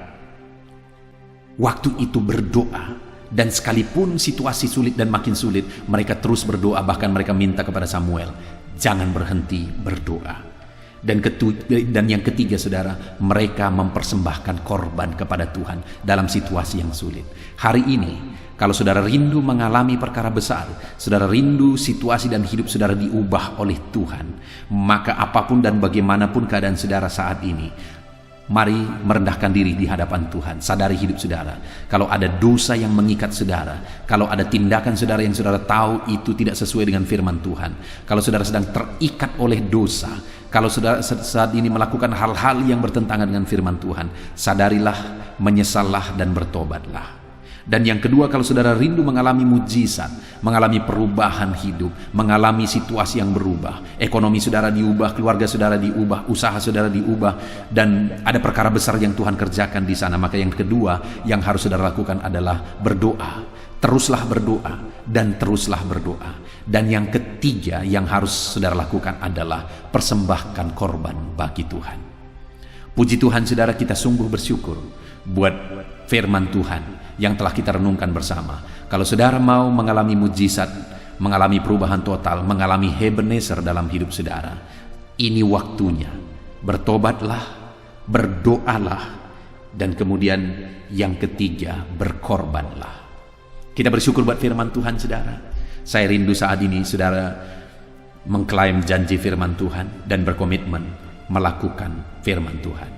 [SPEAKER 1] waktu itu berdoa. Dan sekalipun situasi sulit dan makin sulit, mereka terus berdoa. Bahkan mereka minta kepada Samuel, jangan berhenti berdoa. Dan yang ketiga saudara, mereka mempersembahkan korban kepada Tuhan dalam situasi yang sulit. Hari ini kalau saudara rindu mengalami perkara besar, saudara rindu situasi dan hidup saudara diubah oleh Tuhan, maka apapun dan bagaimanapun keadaan saudara saat ini, mari merendahkan diri di hadapan Tuhan. Sadari hidup saudara. Kalau ada dosa yang mengikat saudara, kalau ada tindakan saudara yang saudara tahu itu tidak sesuai dengan firman Tuhan, kalau saudara sedang terikat oleh dosa, kalau saudara saat ini melakukan hal-hal yang bertentangan dengan firman Tuhan, sadarilah, menyesallah, dan bertobatlah. Dan yang kedua, kalau saudara rindu mengalami mujizat, mengalami perubahan hidup, mengalami situasi yang berubah, ekonomi saudara diubah, keluarga saudara diubah, usaha saudara diubah, dan ada perkara besar yang Tuhan kerjakan di sana, maka yang kedua yang harus saudara lakukan adalah berdoa. Teruslah berdoa dan teruslah berdoa. Dan yang ketiga yang harus saudara lakukan adalah persembahkan korban bagi Tuhan. Puji Tuhan saudara, kita sungguh bersyukur buat firman Tuhan yang telah kita renungkan bersama. Kalau saudara mau mengalami mujizat, mengalami perubahan total, mengalami Ebenezer dalam hidup saudara, ini waktunya. Bertobatlah, berdoalah, dan kemudian yang ketiga, berkorbanlah. Kita bersyukur buat firman Tuhan saudara. Saya rindu saat ini saudara mengklaim janji firman Tuhan dan berkomitmen melakukan firman Tuhan.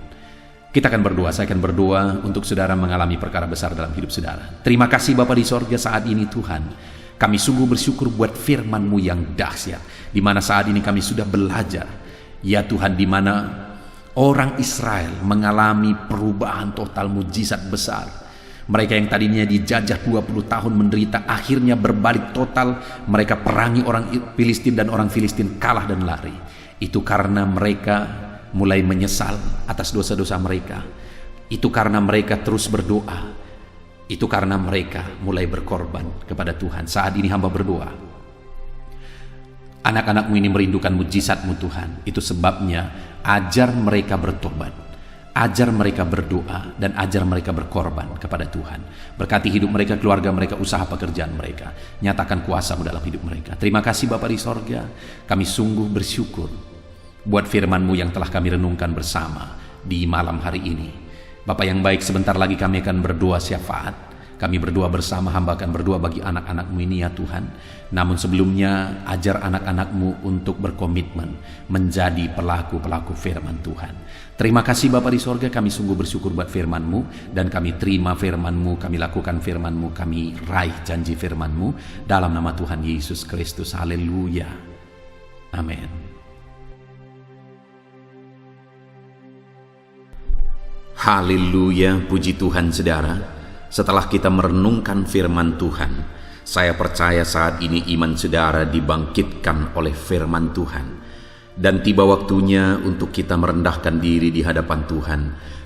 [SPEAKER 1] Kita akan berdoa. Saya akan berdoa untuk saudara mengalami perkara besar dalam hidup saudara. Terima kasih Bapa di sorga saat ini Tuhan. Kami sungguh bersyukur buat firman-Mu yang dahsyat, di mana saat ini kami sudah belajar, ya Tuhan, di mana orang Israel mengalami perubahan total, mujizat besar. Mereka yang tadinya dijajah 20 tahun menderita, akhirnya berbalik total. Mereka perangi orang Filistin dan orang Filistin kalah dan lari. Itu karena mereka mulai menyesal atas dosa-dosa mereka. Itu karena mereka terus berdoa. Itu karena mereka mulai berkorban kepada Tuhan. Saat ini hamba berdoa, anak-anakmu ini merindukan mujizat-Mu Tuhan. Itu sebabnya ajar mereka bertobat, ajar mereka berdoa, dan ajar mereka berkorban kepada Tuhan. Berkati hidup mereka, keluarga mereka, usaha pekerjaan mereka. Nyatakan kuasa-Mu dalam hidup mereka. Terima kasih Bapa di sorga. Kami sungguh bersyukur buat firman-Mu yang telah kami renungkan bersama di malam hari ini. Bapa yang baik, sebentar lagi kami akan berdoa syafaat. Kami berdoa bersama, hamba akan berdoa bagi anak-anak-Mu ini ya Tuhan. Namun sebelumnya, ajar anak-anak-Mu untuk berkomitmen menjadi pelaku-pelaku firman Tuhan. Terima kasih Bapa di sorga, kami sungguh bersyukur buat firman-Mu, dan kami terima firman-Mu, kami lakukan firman-Mu, kami raih janji firman-Mu dalam nama Tuhan Yesus Kristus. Haleluya. Amin. Haleluya, puji Tuhan saudara. Setelah kita merenungkan firman Tuhan, saya percaya saat ini iman saudara dibangkitkan oleh firman Tuhan. Dan tiba waktunya untuk kita merendahkan diri di hadapan Tuhan.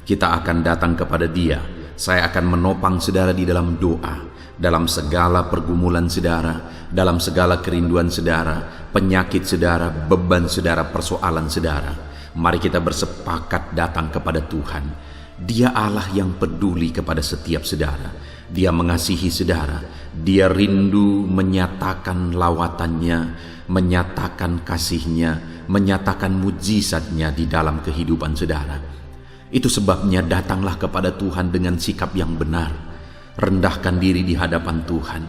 [SPEAKER 1] Kita akan datang kepada Dia. Saya akan menopang saudara di dalam doa, dalam segala pergumulan saudara, dalam segala kerinduan saudara, penyakit saudara, beban saudara, persoalan saudara. Mari kita bersepakat datang kepada Tuhan. Dia Allah yang peduli kepada setiap saudara. Dia mengasihi saudara. Dia rindu menyatakan lawatannya, menyatakan kasihnya, menyatakan mujizatnya di dalam kehidupan saudara. Itu sebabnya datanglah kepada Tuhan dengan sikap yang benar. Rendahkan diri di hadapan Tuhan.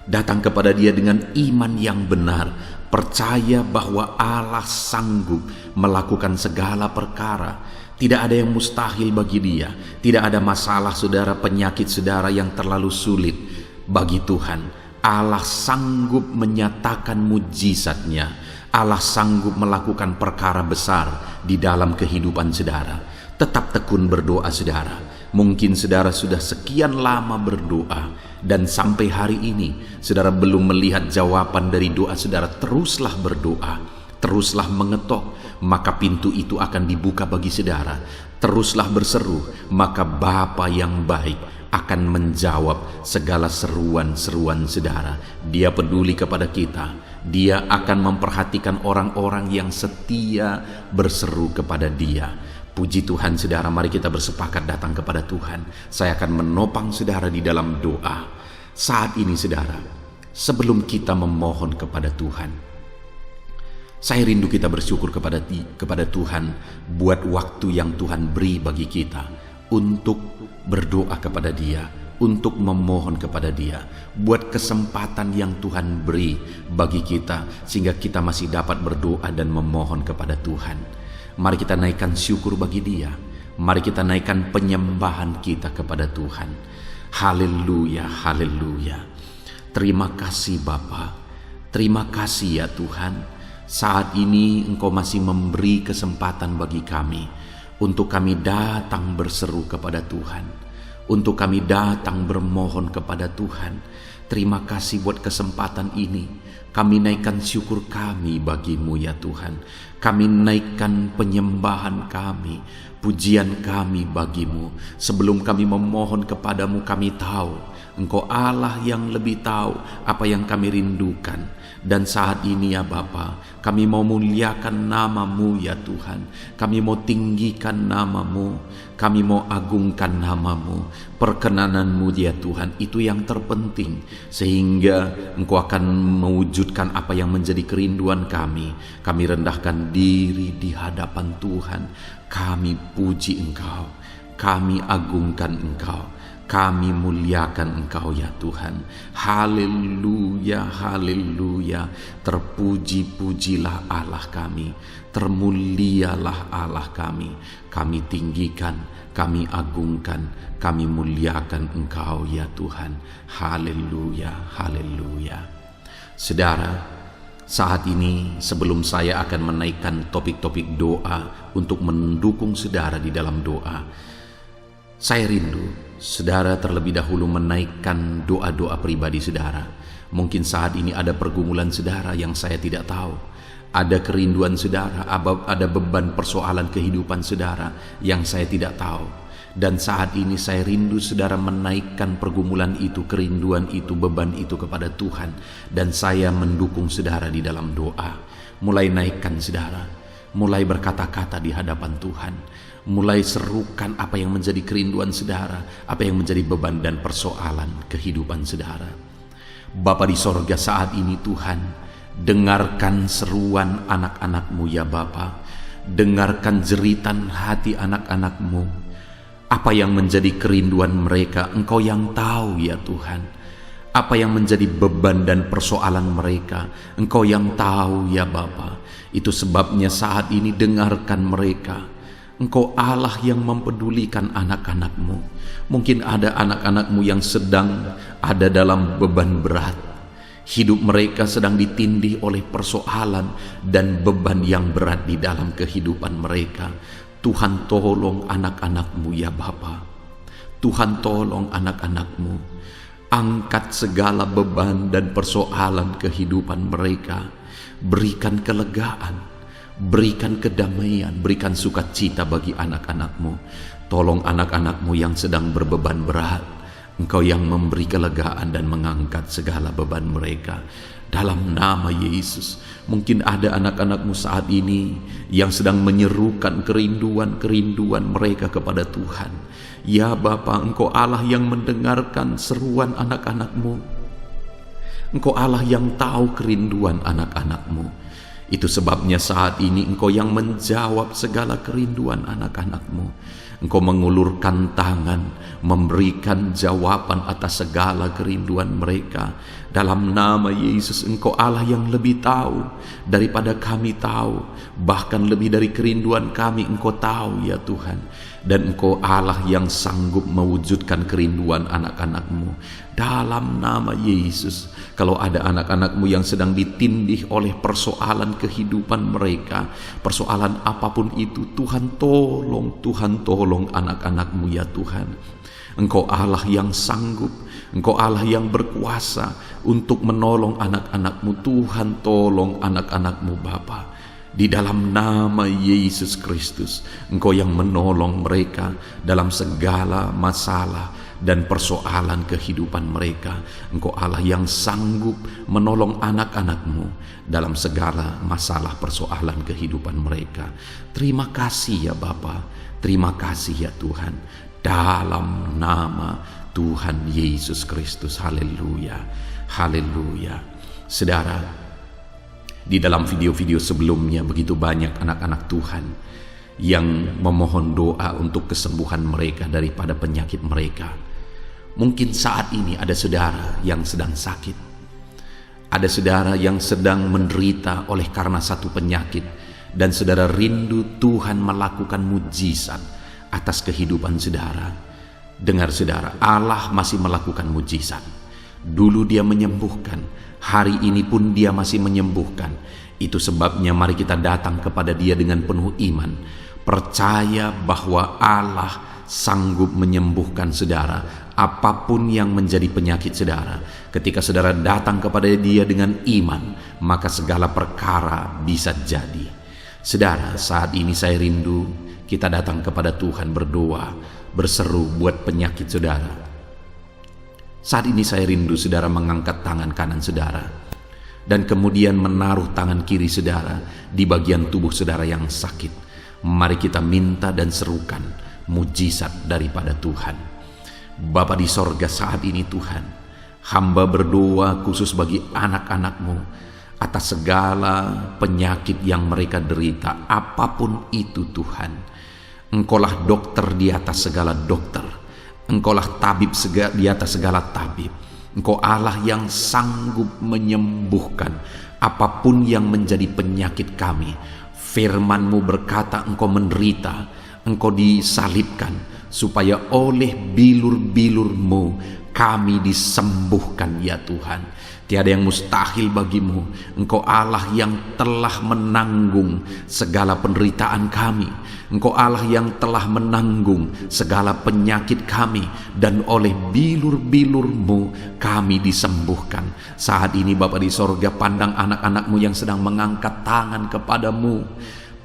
[SPEAKER 1] Datang kepada Dia dengan iman yang benar. Percaya bahwa Allah sanggup melakukan segala perkara. Tidak ada yang mustahil bagi Dia. Tidak ada masalah saudara, penyakit saudara yang terlalu sulit bagi Tuhan. Allah sanggup menyatakan mujizatnya. Allah sanggup melakukan perkara besar di dalam kehidupan saudara. Tetap tekun berdoa saudara. Mungkin saudara sudah sekian lama berdoa, dan sampai hari ini saudara belum melihat jawaban dari doa saudara. Teruslah berdoa. Teruslah mengetok, maka pintu itu akan dibuka bagi saudara. Teruslah berseru, maka Bapa yang baik akan menjawab segala seruan-seruan saudara. Dia peduli kepada kita. Dia akan memperhatikan orang-orang yang setia berseru kepada Dia. Puji Tuhan saudara, mari kita bersepakat datang kepada Tuhan. Saya akan menopang saudara di dalam doa. Saat ini saudara, sebelum kita memohon kepada Tuhan, saya rindu kita bersyukur kepada Tuhan buat waktu yang Tuhan beri bagi kita untuk berdoa kepada Dia, untuk memohon kepada Dia, buat kesempatan yang Tuhan beri bagi kita sehingga kita masih dapat berdoa dan memohon kepada Tuhan. Mari kita naikkan syukur bagi Dia. Mari kita naikkan penyembahan kita kepada Tuhan. Haleluya, haleluya. Terima kasih Bapa. Terima kasih ya Tuhan. Saat ini Engkau masih memberi kesempatan bagi kami untuk kami datang berseru kepada Tuhan, untuk kami datang bermohon kepada Tuhan. Terima kasih buat kesempatan ini. Kami naikkan syukur kami bagi-Mu ya Tuhan. Kami naikkan penyembahan kami, pujian kami bagi-Mu. Sebelum kami memohon kepadamu, kami tahu Engkau Allah yang lebih tahu apa yang kami rindukan. Dan saat ini ya Bapa, kami mau muliakan nama-Mu ya Tuhan. Kami mau tinggikan nama-Mu, kami mau agungkan nama-Mu. Perkenanan-Mu ya Tuhan, itu yang terpenting, sehingga Engkau akan mewujudkan apa yang menjadi kerinduan kami. Kami rendahkan diri di hadapan Tuhan. Kami puji Engkau, kami agungkan Engkau, kami muliakan Engkau ya Tuhan. Haleluya, haleluya. Terpuji-pujilah Allah kami, termulialah Allah kami. Kami tinggikan, kami agungkan, kami muliakan Engkau ya Tuhan. Haleluya, haleluya. Saudara, saat ini sebelum saya akan menaikkan topik-topik doa untuk mendukung saudara di dalam doa, Saya rindu saudara terlebih dahulu menaikkan doa-doa pribadi saudara. Mungkin saat ini ada pergumulan saudara yang saya tidak tahu. Ada kerinduan saudara, ada beban persoalan kehidupan saudara yang saya tidak tahu. Dan saat ini saya rindu saudara menaikkan pergumulan itu, kerinduan itu, beban itu kepada Tuhan. Dan saya mendukung saudara di dalam doa. Mulai naikkan saudara, mulai berkata-kata di hadapan Tuhan. Mulai serukan apa yang menjadi kerinduan saudara, apa yang menjadi beban dan persoalan kehidupan saudara. Bapa di sorga, saat ini Tuhan, dengarkan seruan anak-anak-Mu ya Bapa. Dengarkan jeritan hati anak-anak-Mu. Apa yang menjadi kerinduan mereka, Engkau yang tahu ya Tuhan. Apa yang menjadi beban dan persoalan mereka, Engkau yang tahu ya Bapa. Itu sebabnya saat ini dengarkan mereka. Engkau Allah yang mempedulikan anak-anak-Mu. Mungkin ada anak-anak-Mu yang sedang ada dalam beban berat. Hidup mereka sedang ditindih oleh persoalan dan beban yang berat di dalam kehidupan mereka. Tuhan tolong anak-anak-Mu ya Bapa. Tuhan tolong anak-anak-Mu. Angkat segala beban dan persoalan kehidupan mereka. Berikan kelegaan. Berikan kedamaian, berikan sukacita bagi anak-anak-Mu. Tolong anak-anak-Mu yang sedang berbeban berat. Engkau yang memberi kelegaan dan mengangkat segala beban mereka. Dalam nama Yesus, mungkin ada anak-anak-Mu saat ini yang sedang menyerukan kerinduan-kerinduan mereka kepada Tuhan. Ya Bapa, Engkau Allah yang mendengarkan seruan anak-anak-Mu. Engkau Allah yang tahu kerinduan anak-anak-Mu. Itu sebabnya saat ini Engkau yang menjawab segala kerinduan anak-anak-Mu. Engkau mengulurkan tangan, memberikan jawaban atas segala kerinduan mereka. Dalam nama Yesus, Engkau Allah yang lebih tahu daripada kami tahu. Bahkan lebih dari kerinduan kami Engkau tahu ya Tuhan. Dan Engkau Allah yang sanggup mewujudkan kerinduan anak-anak-Mu. Dalam nama Yesus, kalau ada anak-anak-Mu yang sedang ditindih oleh persoalan kehidupan mereka, persoalan apapun itu, Tuhan tolong anak-anak-Mu ya Tuhan. Engkau Allah yang sanggup, Engkau Allah yang berkuasa untuk menolong anak-anak-Mu. Tuhan tolong anak-anak-Mu Bapa. Di dalam nama Yesus Kristus, Engkau yang menolong mereka dalam segala masalah dan persoalan kehidupan mereka. Engkau Allah yang sanggup menolong anak-anak-Mu dalam segala masalah persoalan kehidupan mereka. Terima kasih ya Bapa, terima kasih ya Tuhan. Dalam nama Tuhan Yesus Kristus, haleluya, haleluya. Saudara, di dalam video-video sebelumnya begitu banyak anak-anak Tuhan yang memohon doa untuk kesembuhan mereka daripada penyakit mereka. Mungkin saat ini ada saudara yang sedang sakit. Ada saudara yang sedang menderita oleh karena satu penyakit. Dan saudara rindu Tuhan melakukan mujizat atas kehidupan saudara. Dengar saudara, Allah masih melakukan mujizat. Dulu Dia menyembuhkan, hari ini pun Dia masih menyembuhkan. Itu sebabnya mari kita datang kepada Dia dengan penuh iman, percaya bahwa Allah sanggup menyembuhkan saudara apapun yang menjadi penyakit saudara. Ketika saudara datang kepada Dia dengan iman, maka segala perkara bisa jadi. Saudara, saat ini saya rindu kita datang kepada Tuhan berdoa, berseru buat penyakit saudara. Saat ini saya rindu saudara mengangkat tangan kanan saudara dan kemudian menaruh tangan kiri saudara di bagian tubuh saudara yang sakit. Mari kita minta dan serukan mujizat daripada Tuhan. Bapa di sorga, saat ini Tuhan, hamba berdoa khusus bagi anak-anak-Mu atas segala penyakit yang mereka derita, apapun itu Tuhan. Engkaulah dokter di atas segala dokter. Engkaulah tabib di atas segala tabib. Engkau Allah yang sanggup menyembuhkan apapun yang menjadi penyakit kami. Firman-Mu berkata Engkau menderita, Engkau disalibkan, supaya oleh bilur-bilur-Mu kami disembuhkan ya Tuhan. Tiada yang mustahil bagimu. Engkau Allah yang telah menanggung segala penderitaan kami. Engkau Allah yang telah menanggung segala penyakit kami, dan oleh bilur-bilur-Mu kami disembuhkan. Saat ini Bapa di sorga, pandang anak-anak-Mu yang sedang mengangkat tangan kepadamu.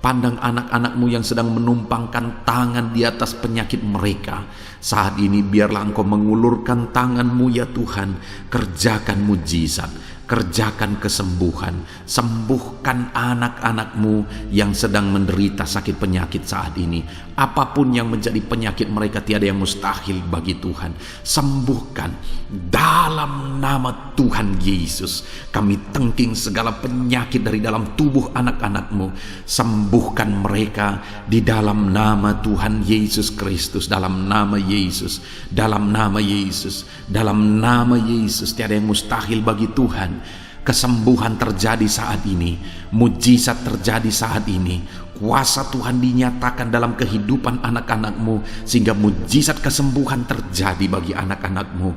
[SPEAKER 1] Pandang anak-anak-Mu yang sedang menumpangkan tangan di atas penyakit mereka. Saat ini biarlah Engkau mengulurkan tangan-Mu ya Tuhan. Kerjakan mujizat, kerjakan kesembuhan. Sembuhkan anak-anak-Mu yang sedang menderita sakit penyakit saat ini. Apapun yang menjadi penyakit mereka, tiada yang mustahil bagi Tuhan. Sembuhkan dalam nama Tuhan Yesus. Kami tengking segala penyakit dari dalam tubuh anak-anak-Mu. Sembuhkan mereka di dalam nama Tuhan Yesus Kristus. Dalam nama Yesus, dalam nama Yesus, dalam nama Yesus. Tiada yang mustahil bagi Tuhan. Kesembuhan terjadi saat ini, mujizat terjadi saat ini. Kuasa Tuhan dinyatakan dalam kehidupan anak-anak-Mu, sehingga mujizat kesembuhan terjadi bagi anak-anak-Mu.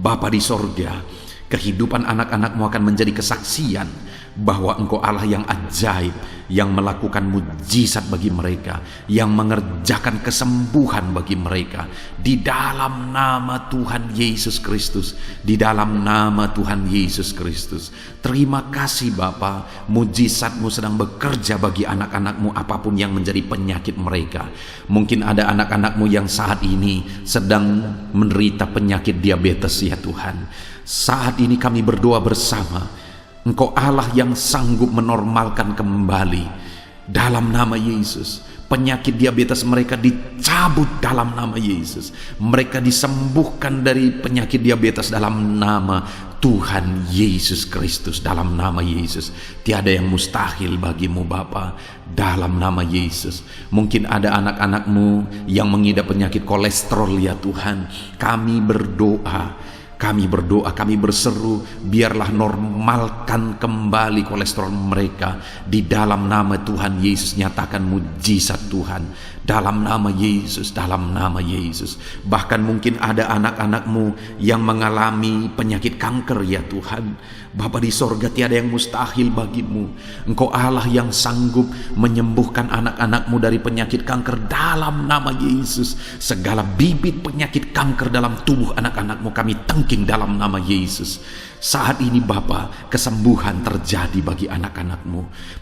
[SPEAKER 1] Bapa di sorga, kehidupan anak-anak-Mu akan menjadi kesaksian bahwa Engkau Allah yang ajaib, yang melakukan mujizat bagi mereka, yang mengerjakan kesembuhan bagi mereka. Di dalam nama Tuhan Yesus Kristus, di dalam nama Tuhan Yesus Kristus. Terima kasih Bapa, mujizat-Mu sedang bekerja bagi anak-anak-Mu apapun yang menjadi penyakit mereka. Mungkin ada anak-anak-Mu yang saat ini sedang menderita penyakit diabetes ya Tuhan. Saat ini kami berdoa bersama, Engkau Allah yang sanggup menormalkan kembali. Dalam nama Yesus, penyakit diabetes mereka dicabut dalam nama Yesus. Mereka disembuhkan dari penyakit diabetes dalam nama Tuhan Yesus Kristus. Dalam nama Yesus, tiada yang mustahil bagimu Bapa. Dalam nama Yesus, mungkin ada anak-anak-Mu yang mengidap penyakit kolesterol ya Tuhan. Kami berdoa, kami berseru, biarlah normalkan kembali kolesterol mereka. Di dalam nama Tuhan Yesus, nyatakan mujizat Tuhan. Dalam nama Yesus, dalam nama Yesus. Bahkan mungkin ada anak-anak-Mu yang mengalami penyakit kanker ya Tuhan. Bapa di sorga, tiada yang mustahil bagimu. Engkau Allah yang sanggup menyembuhkan anak-anak-Mu dari penyakit kanker. Dalam nama Yesus, segala bibit penyakit kanker dalam tubuh anak-anak-Mu kami tengking dalam nama Yesus. Saat ini Bapa, kesembuhan terjadi bagi anak-anak-Mu.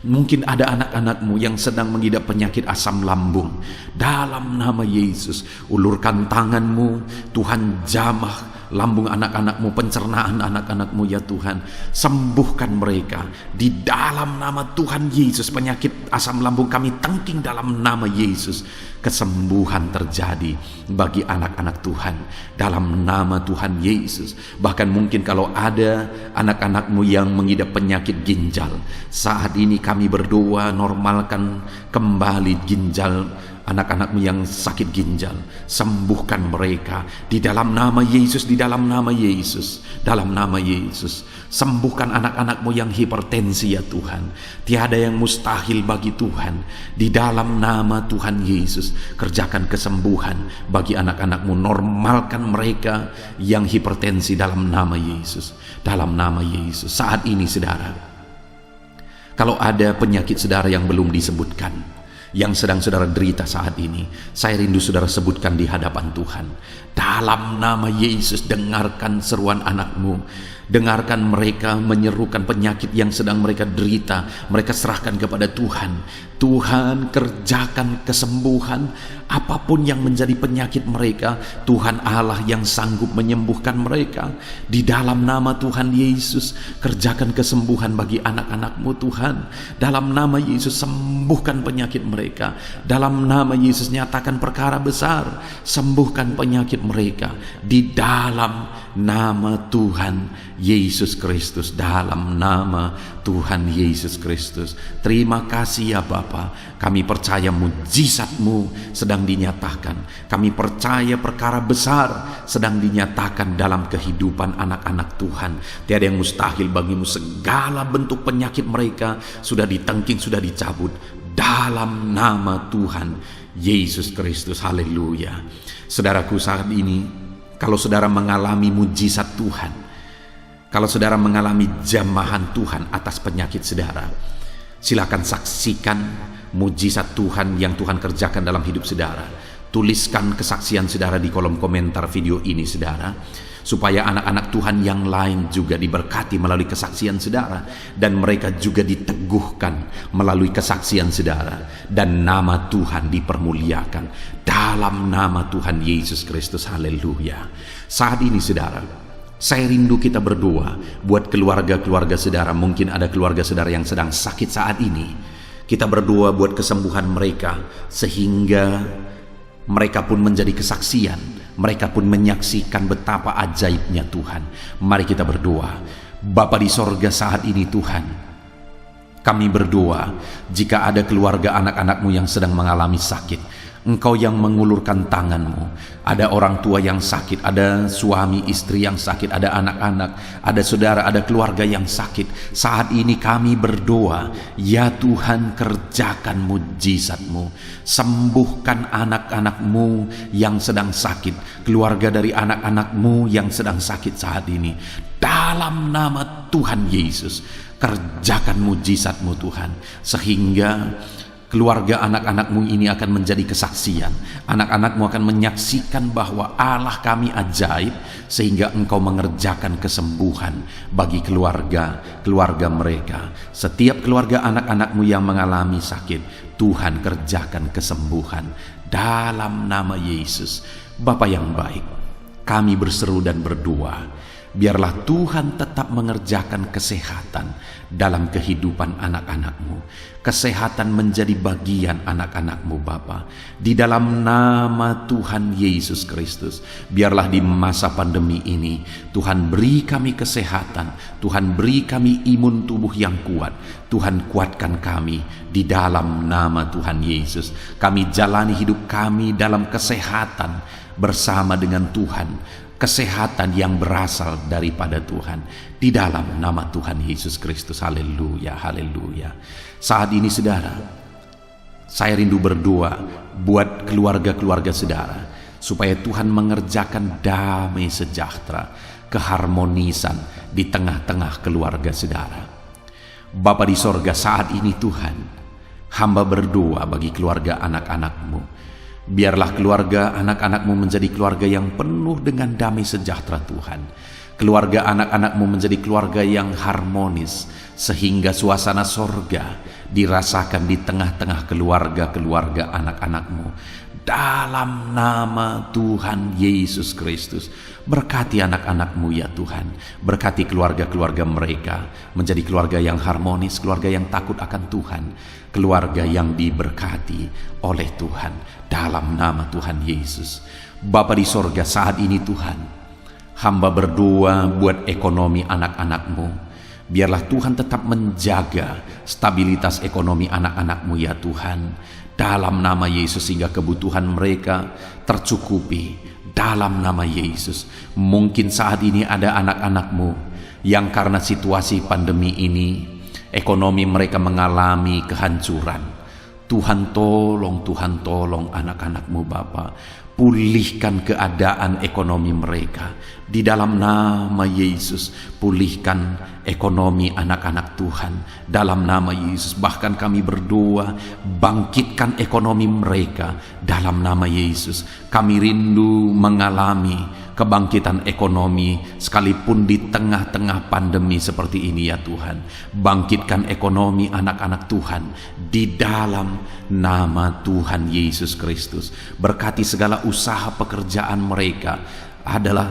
[SPEAKER 1] Mungkin ada anak-anak-Mu yang sedang mengidap penyakit asam lambung. Dalam nama Yesus, ulurkan tangan-Mu, Tuhan jamah lambung anak-anak-Mu, pencernaan anak-anak-Mu ya Tuhan. Sembuhkan mereka di dalam nama Tuhan Yesus. Penyakit asam lambung kami tengking dalam nama Yesus. Kesembuhan terjadi bagi anak-anak Tuhan dalam nama Tuhan Yesus. Bahkan mungkin kalau ada anak-anak-Mu yang mengidap penyakit ginjal, saat ini kami berdoa, normalkan kembali ginjal anak-anak-Mu yang sakit ginjal. Sembuhkan mereka di dalam nama Yesus, di dalam nama Yesus, dalam nama Yesus. Sembuhkan anak-anak-Mu yang hipertensi ya Tuhan. Tiada yang mustahil bagi Tuhan. Di dalam nama Tuhan Yesus, kerjakan kesembuhan bagi anak-anak-Mu. Normalkan mereka yang hipertensi dalam nama Yesus, dalam nama Yesus. Saat ini saudara, kalau ada penyakit saudara yang belum disebutkan, yang sedang saudara derita saat ini, saya rindu saudara sebutkan di hadapan Tuhan. Dalam nama Yesus, dengarkan seruan anak-Mu. Dengarkan mereka menyerukan penyakit yang sedang mereka derita. Mereka serahkan kepada Tuhan. Tuhan, kerjakan kesembuhan apapun yang menjadi penyakit mereka. Tuhan Allah yang sanggup menyembuhkan mereka. Di dalam nama Tuhan Yesus, kerjakan kesembuhan bagi anak-anak-Mu Tuhan. Dalam nama Yesus, sembuhkan penyakit mereka. Dalam nama Yesus, nyatakan perkara besar. Sembuhkan penyakit mereka. Di dalam nama Tuhan Yesus Kristus, dalam nama Tuhan Yesus Kristus. Terima kasih ya Bapa. Kami percaya mujizat-Mu sedang dinyatakan. Kami percaya perkara besar sedang dinyatakan dalam kehidupan anak-anak Tuhan. Tiada yang mustahil bagimu. Segala bentuk penyakit mereka sudah ditengking, sudah dicabut dalam nama Tuhan Yesus Kristus. Haleluya. Saudaraku, saat ini Kalau saudara mengalami mujizat Tuhan, kalau saudara mengalami jamahan Tuhan atas penyakit saudara, silakan saksikan mujizat Tuhan yang Tuhan kerjakan dalam hidup saudara. Tuliskan kesaksian saudara di kolom komentar video ini saudara, supaya anak-anak Tuhan yang lain juga diberkati melalui kesaksian saudara, dan mereka juga diteguhkan melalui kesaksian saudara, dan nama Tuhan dipermuliakan dalam nama Tuhan Yesus Kristus. Haleluya. Saat ini saudara, saya rindu kita berdoa buat keluarga-keluarga saudara. Mungkin ada keluarga saudara yang sedang sakit saat ini. Kita berdoa buat kesembuhan mereka, sehingga mereka pun menjadi kesaksian. Mereka pun menyaksikan betapa ajaibnya Tuhan. Mari kita berdoa. Bapa di sorga, saat ini Tuhan, kami berdoa jika ada keluarga anak-anak-Mu yang sedang mengalami sakit, Engkau yang mengulurkan tangan-Mu. Ada orang tua yang sakit, ada suami istri yang sakit, ada anak-anak, ada saudara, ada keluarga yang sakit. Saat ini kami berdoa, ya Tuhan, kerjakan mujizat-Mu. Sembuhkan anak-anak-Mu yang sedang sakit, keluarga dari anak-anak-Mu yang sedang sakit saat ini. Dalam nama Tuhan Yesus, kerjakan mujizat-Mu Tuhan, sehingga keluarga anak-anak-Mu ini akan menjadi kesaksian. Anak-anak-Mu akan menyaksikan bahwa Allah kami ajaib, sehingga Engkau mengerjakan kesembuhan bagi keluarga mereka. Setiap keluarga anak-anak-Mu yang mengalami sakit, Tuhan kerjakan kesembuhan dalam nama Yesus. Bapa yang baik, kami berseru dan berdoa, biarlah Tuhan tetap mengerjakan kesehatan dalam kehidupan anak-anak-Mu. Kesehatan menjadi bagian anak-anak-Mu Bapa. Di dalam nama Tuhan Yesus Kristus, biarlah di masa pandemi ini Tuhan beri kami kesehatan, Tuhan beri kami imun tubuh yang kuat. Tuhan kuatkan kami di dalam nama Tuhan Yesus. Kami jalani hidup kami dalam kesehatan bersama dengan Tuhan. Kesehatan yang berasal daripada Tuhan, di dalam nama Tuhan Yesus Kristus. Haleluya, haleluya. Saat ini saudara, saya rindu berdoa buat keluarga-keluarga saudara, supaya Tuhan mengerjakan damai sejahtera, keharmonisan di tengah-tengah keluarga saudara. Bapa di sorga, saat ini Tuhan, hamba berdoa bagi keluarga anak-anak-Mu. Biarlah keluarga anak-anak-Mu menjadi keluarga yang penuh dengan damai sejahtera Tuhan. Keluarga anak-anak-Mu menjadi keluarga yang harmonis, sehingga suasana sorga dirasakan di tengah-tengah keluarga-keluarga anak-anak-Mu. Dalam nama Tuhan Yesus Kristus, berkati anak-anak-Mu ya Tuhan. Berkati keluarga-keluarga mereka menjadi keluarga yang harmonis, keluarga yang takut akan Tuhan, keluarga yang diberkati oleh Tuhan. Dalam nama Tuhan Yesus. Bapa di sorga, saat ini Tuhan, hamba berdoa buat ekonomi anak-anak-Mu. Biarlah Tuhan tetap menjaga stabilitas ekonomi anak-anak-Mu ya Tuhan. Dalam nama Yesus, sehingga kebutuhan mereka tercukupi. Dalam nama Yesus. Mungkin saat ini ada anak-anak-Mu yang karena situasi pandemi ini, ekonomi mereka mengalami kehancuran. Tuhan tolong anak-anak-Mu Bapa. Pulihkan keadaan ekonomi mereka. Di dalam nama Yesus, pulihkan ekonomi anak-anak Tuhan. Dalam nama Yesus, bahkan kami berdoa, bangkitkan ekonomi mereka. Dalam nama Yesus, kami rindu mengalami kebangkitan ekonomi sekalipun di tengah-tengah pandemi seperti ini ya Tuhan. Bangkitkan ekonomi anak-anak Tuhan di dalam nama Tuhan Yesus Kristus. Berkati segala usaha pekerjaan mereka. Adalah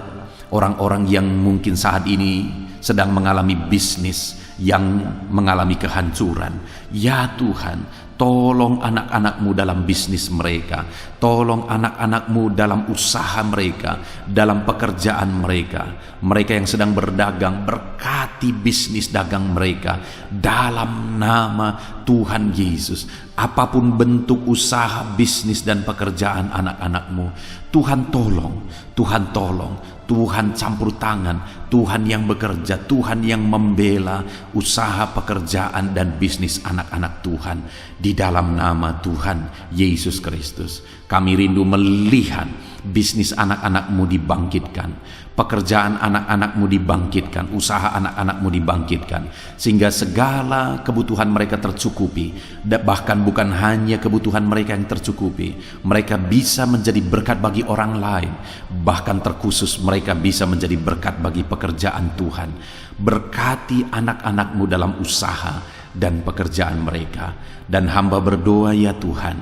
[SPEAKER 1] orang-orang yang mungkin saat ini sedang mengalami bisnis yang mengalami kehancuran. Ya Tuhan, tolong anak-anak-Mu dalam bisnis mereka. Tolong anak-anak-Mu dalam usaha mereka, dalam pekerjaan mereka. Mereka yang sedang berdagang, berkati bisnis dagang mereka. Dalam nama Tuhan Yesus, apapun bentuk usaha, bisnis, dan pekerjaan anak-anak-Mu, Tuhan tolong, Tuhan tolong, Tuhan campur tangan, Tuhan yang bekerja, Tuhan yang membela usaha, pekerjaan, dan bisnis anak-anak Tuhan. Di dalam nama Tuhan Yesus Kristus, kami rindu melihat bisnis anak-anakmu dibangkitkan, pekerjaan anak-anakmu dibangkitkan, usaha anak-anakmu dibangkitkan, sehingga segala kebutuhan mereka tercukupi. Bahkan bukan hanya kebutuhan mereka yang tercukupi, mereka bisa menjadi berkat bagi orang lain. Bahkan terkhusus mereka bisa menjadi berkat bagi pekerjaan Tuhan. Berkati anak-anakmu dalam usaha dan pekerjaan mereka. Dan hamba berdoa, ya Tuhan,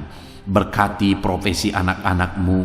[SPEAKER 1] berkati profesi anak-anakmu,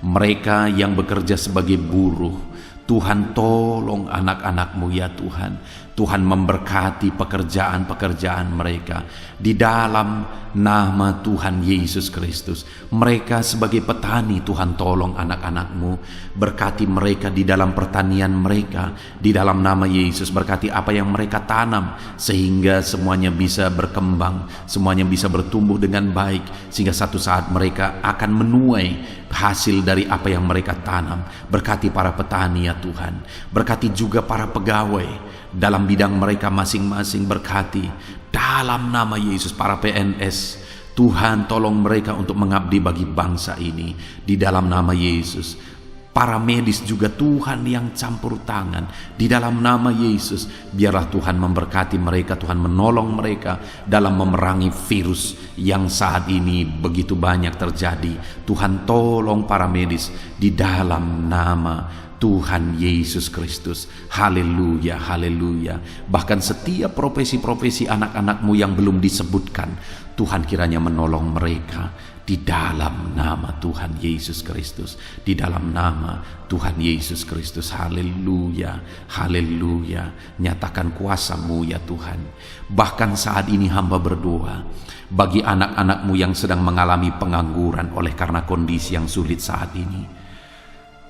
[SPEAKER 1] mereka yang bekerja sebagai buruh. Tuhan, tolong anak-anakmu, ya Tuhan. Tuhan memberkati pekerjaan-pekerjaan mereka di dalam nama Tuhan Yesus Kristus. Mereka sebagai petani, Tuhan tolong anak-anakmu, berkati mereka di dalam pertanian mereka di dalam nama Yesus. Berkati apa yang mereka tanam sehingga semuanya bisa berkembang, semuanya bisa bertumbuh dengan baik, sehingga satu saat mereka akan menuai hasil dari apa yang mereka tanam. Berkati para petani, ya Tuhan. Berkati juga para pegawai dalam bidang mereka masing-masing. Berkati dalam nama Yesus para PNS. Tuhan, tolong mereka untuk mengabdi bagi bangsa ini di dalam nama Yesus. Para medis juga, Tuhan yang campur tangan di dalam nama Yesus. Biarlah Tuhan memberkati mereka, Tuhan menolong mereka dalam memerangi virus yang saat ini begitu banyak terjadi. Tuhan tolong para medis di dalam nama Tuhan Yesus Kristus. Haleluya, haleluya. Bahkan setiap profesi-profesi anak-anakmu yang belum disebutkan, Tuhan kiranya menolong mereka di dalam nama Tuhan Yesus Kristus. Di dalam nama Tuhan Yesus Kristus. Haleluya, haleluya. Nyatakan kuasa-Mu, ya Tuhan. Bahkan saat ini hamba berdoa bagi anak-anakmu yang sedang mengalami pengangguran oleh karena kondisi yang sulit saat ini.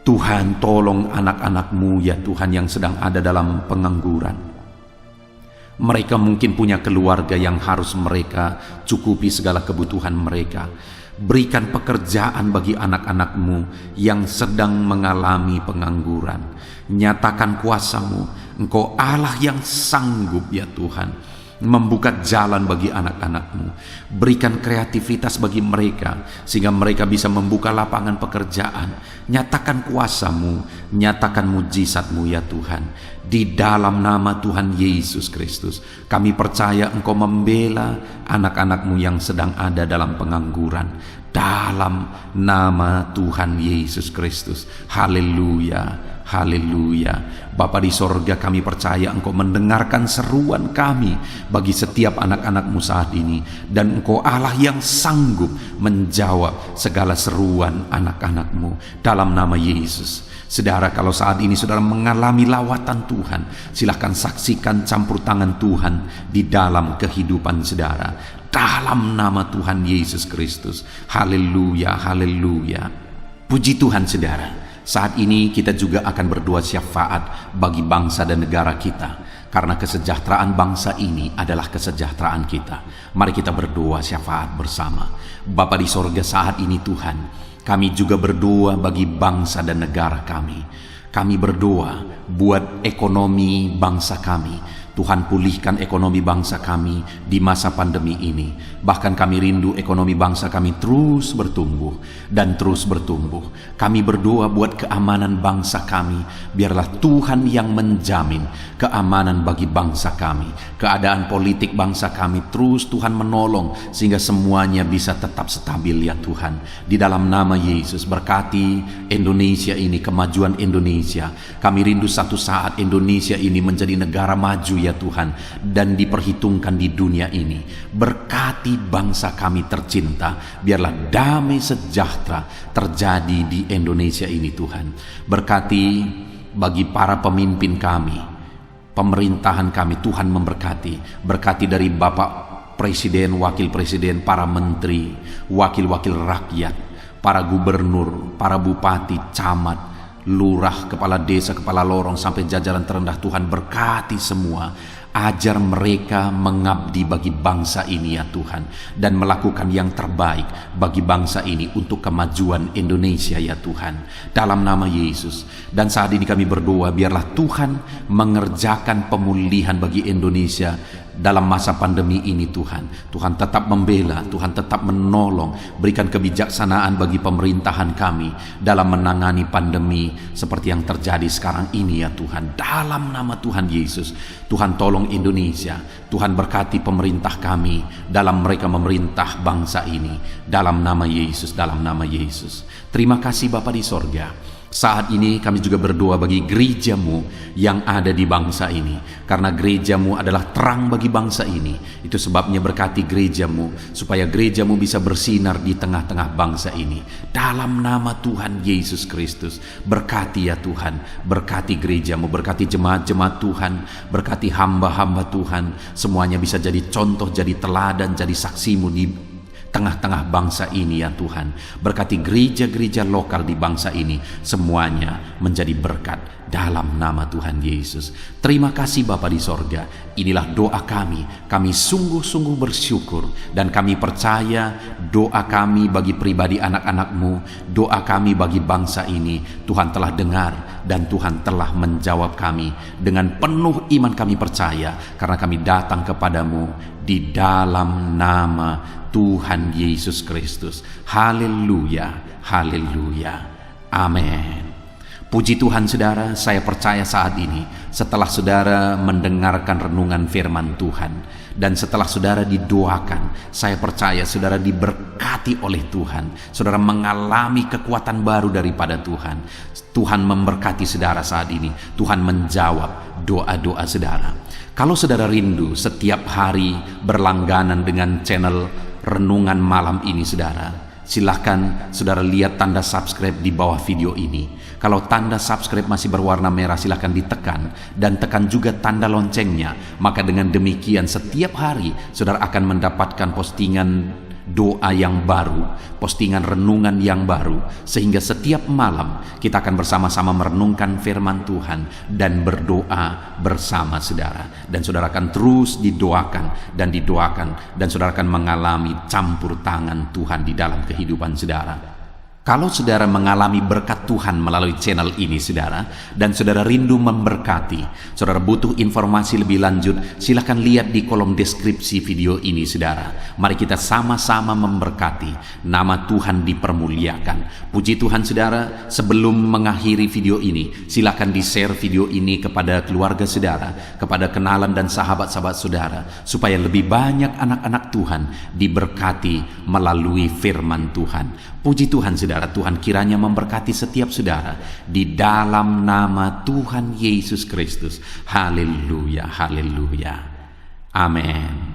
[SPEAKER 1] Tuhan, tolong anak-anakmu, ya Tuhan, yang sedang ada dalam pengangguran. Mereka mungkin punya keluarga yang harus mereka cukupi segala kebutuhan mereka. Berikan pekerjaan bagi anak-anakmu yang sedang mengalami pengangguran. Nyatakan kuasa-Mu. Engkau Allah yang sanggup, ya Tuhan, membuka jalan bagi anak-anakmu. Berikan kreativitas bagi mereka sehingga mereka bisa membuka lapangan pekerjaan. Nyatakan kuasa-Mu, nyatakan mujizat-Mu, ya Tuhan. Di dalam nama Tuhan Yesus Kristus, kami percaya Engkau membela anak-anakmu yang sedang ada dalam pengangguran. Dalam nama Tuhan Yesus Kristus. Haleluya, haleluya. Bapa di sorga, kami percaya Engkau mendengarkan seruan kami bagi setiap anak-anakmu saat ini. Dan Engkau Allah yang sanggup menjawab segala seruan anak-anakmu dalam nama Yesus. Saudara, kalau saat ini saudara mengalami lawatan Tuhan, silahkan saksikan campur tangan Tuhan di dalam kehidupan saudara. Dalam nama Tuhan Yesus Kristus. Haleluya, haleluya. Puji Tuhan saudara. Saat ini kita juga akan berdoa syafaat bagi bangsa dan negara kita, karena kesejahteraan bangsa ini adalah kesejahteraan kita. Mari kita berdoa syafaat bersama. Bapa di sorga, saat ini Tuhan, kami juga berdoa bagi bangsa dan negara kami. Kami berdoa buat ekonomi bangsa kami. Tuhan, pulihkan ekonomi bangsa kami di masa pandemi ini. Bahkan kami rindu ekonomi bangsa kami terus bertumbuh dan terus bertumbuh. Kami berdoa buat keamanan bangsa kami. Biarlah Tuhan yang menjamin keamanan bagi bangsa kami. Keadaan politik bangsa kami terus Tuhan menolong sehingga semuanya bisa tetap stabil, ya Tuhan. Di dalam nama Yesus, berkati Indonesia ini, kemajuan Indonesia. Kami rindu satu saat Indonesia ini menjadi negara maju, ya Tuhan, dan diperhitungkan di dunia ini. Berkati bangsa kami tercinta, biarlah damai sejahtera terjadi di Indonesia ini, Tuhan. Berkati bagi para pemimpin kami, pemerintahan kami, Tuhan memberkati. Berkati dari Bapak Presiden, Wakil Presiden, para menteri, wakil-wakil rakyat, para gubernur, para bupati, camat, lurah, kepala desa, kepala lorong, sampai jajaran terendah. Tuhan berkati semua. Ajar mereka mengabdi bagi bangsa ini, ya Tuhan, dan melakukan yang terbaik bagi bangsa ini untuk kemajuan Indonesia, ya Tuhan, dalam nama Yesus. Dan saat ini kami berdoa, biarlah Tuhan mengerjakan pemulihan bagi Indonesia dalam masa pandemi ini Tuhan. Tuhan tetap membela, Tuhan tetap menolong, berikan kebijaksanaan bagi pemerintahan kami dalam menangani pandemi seperti yang terjadi sekarang ini ya Tuhan. Dalam nama Tuhan Yesus, Tuhan tolong Indonesia, Tuhan berkati pemerintah kami dalam mereka memerintah bangsa ini. Dalam nama Yesus, dalam nama Yesus. Terima kasih Bapa di sorga. Saat ini kami juga berdoa bagi gerejamu yang ada di bangsa ini, karena gerejamu adalah terang bagi bangsa ini. Itu sebabnya berkati gerejamu, supaya gerejamu bisa bersinar di tengah-tengah bangsa ini. Dalam nama Tuhan Yesus Kristus, berkati ya Tuhan, berkati gerejamu, berkati jemaat-jemaat Tuhan, berkati hamba-hamba Tuhan, semuanya bisa jadi contoh, jadi teladan, jadi saksimu di tengah-tengah bangsa ini ya Tuhan. Berkati gereja-gereja lokal di bangsa ini, semuanya menjadi berkat dalam nama Tuhan Yesus. Terima kasih Bapa di sorga. Inilah doa kami. Kami sungguh-sungguh bersyukur dan kami percaya doa kami bagi pribadi anak-anak-Mu, doa kami bagi bangsa ini, Tuhan telah dengar dan Tuhan telah menjawab kami. Dengan penuh iman kami percaya, karena kami datang kepadamu di dalam nama Tuhan Yesus Kristus. Haleluya, haleluya, amin. Puji Tuhan saudara, saya percaya saat ini setelah saudara mendengarkan renungan firman Tuhan dan setelah saudara didoakan, saya percaya saudara diberkati oleh Tuhan. Saudara mengalami kekuatan baru daripada Tuhan. Tuhan memberkati saudara saat ini. Tuhan menjawab doa-doa saudara. Kalau saudara rindu setiap hari berlangganan dengan channel renungan malam ini saudara, silahkan saudara lihat tanda subscribe di bawah video ini. Kalau tanda subscribe masih berwarna merah, silahkan ditekan dan tekan juga tanda loncengnya. Maka dengan demikian setiap hari saudara akan mendapatkan postingan doa yang baru, postingan renungan yang baru, sehingga setiap malam kita akan bersama-sama merenungkan firman Tuhan dan berdoa bersama saudara. Dan saudara akan terus didoakan dan didoakan, dan saudara akan mengalami campur tangan Tuhan di dalam kehidupan saudara. Kalau saudara mengalami berkat Tuhan melalui channel ini saudara, dan saudara rindu memberkati, saudara butuh informasi lebih lanjut, silakan lihat di kolom deskripsi video ini saudara. Mari kita sama-sama memberkati, nama Tuhan dipermuliakan. Puji Tuhan saudara, sebelum mengakhiri video ini, silakan di-share video ini kepada keluarga saudara, kepada kenalan dan sahabat-sahabat saudara, supaya lebih banyak anak-anak Tuhan diberkati melalui firman Tuhan. Puji Tuhan saudara, Tuhan kiranya memberkati setiap saudara di dalam nama Tuhan Yesus Kristus. Haleluya, haleluya, amin.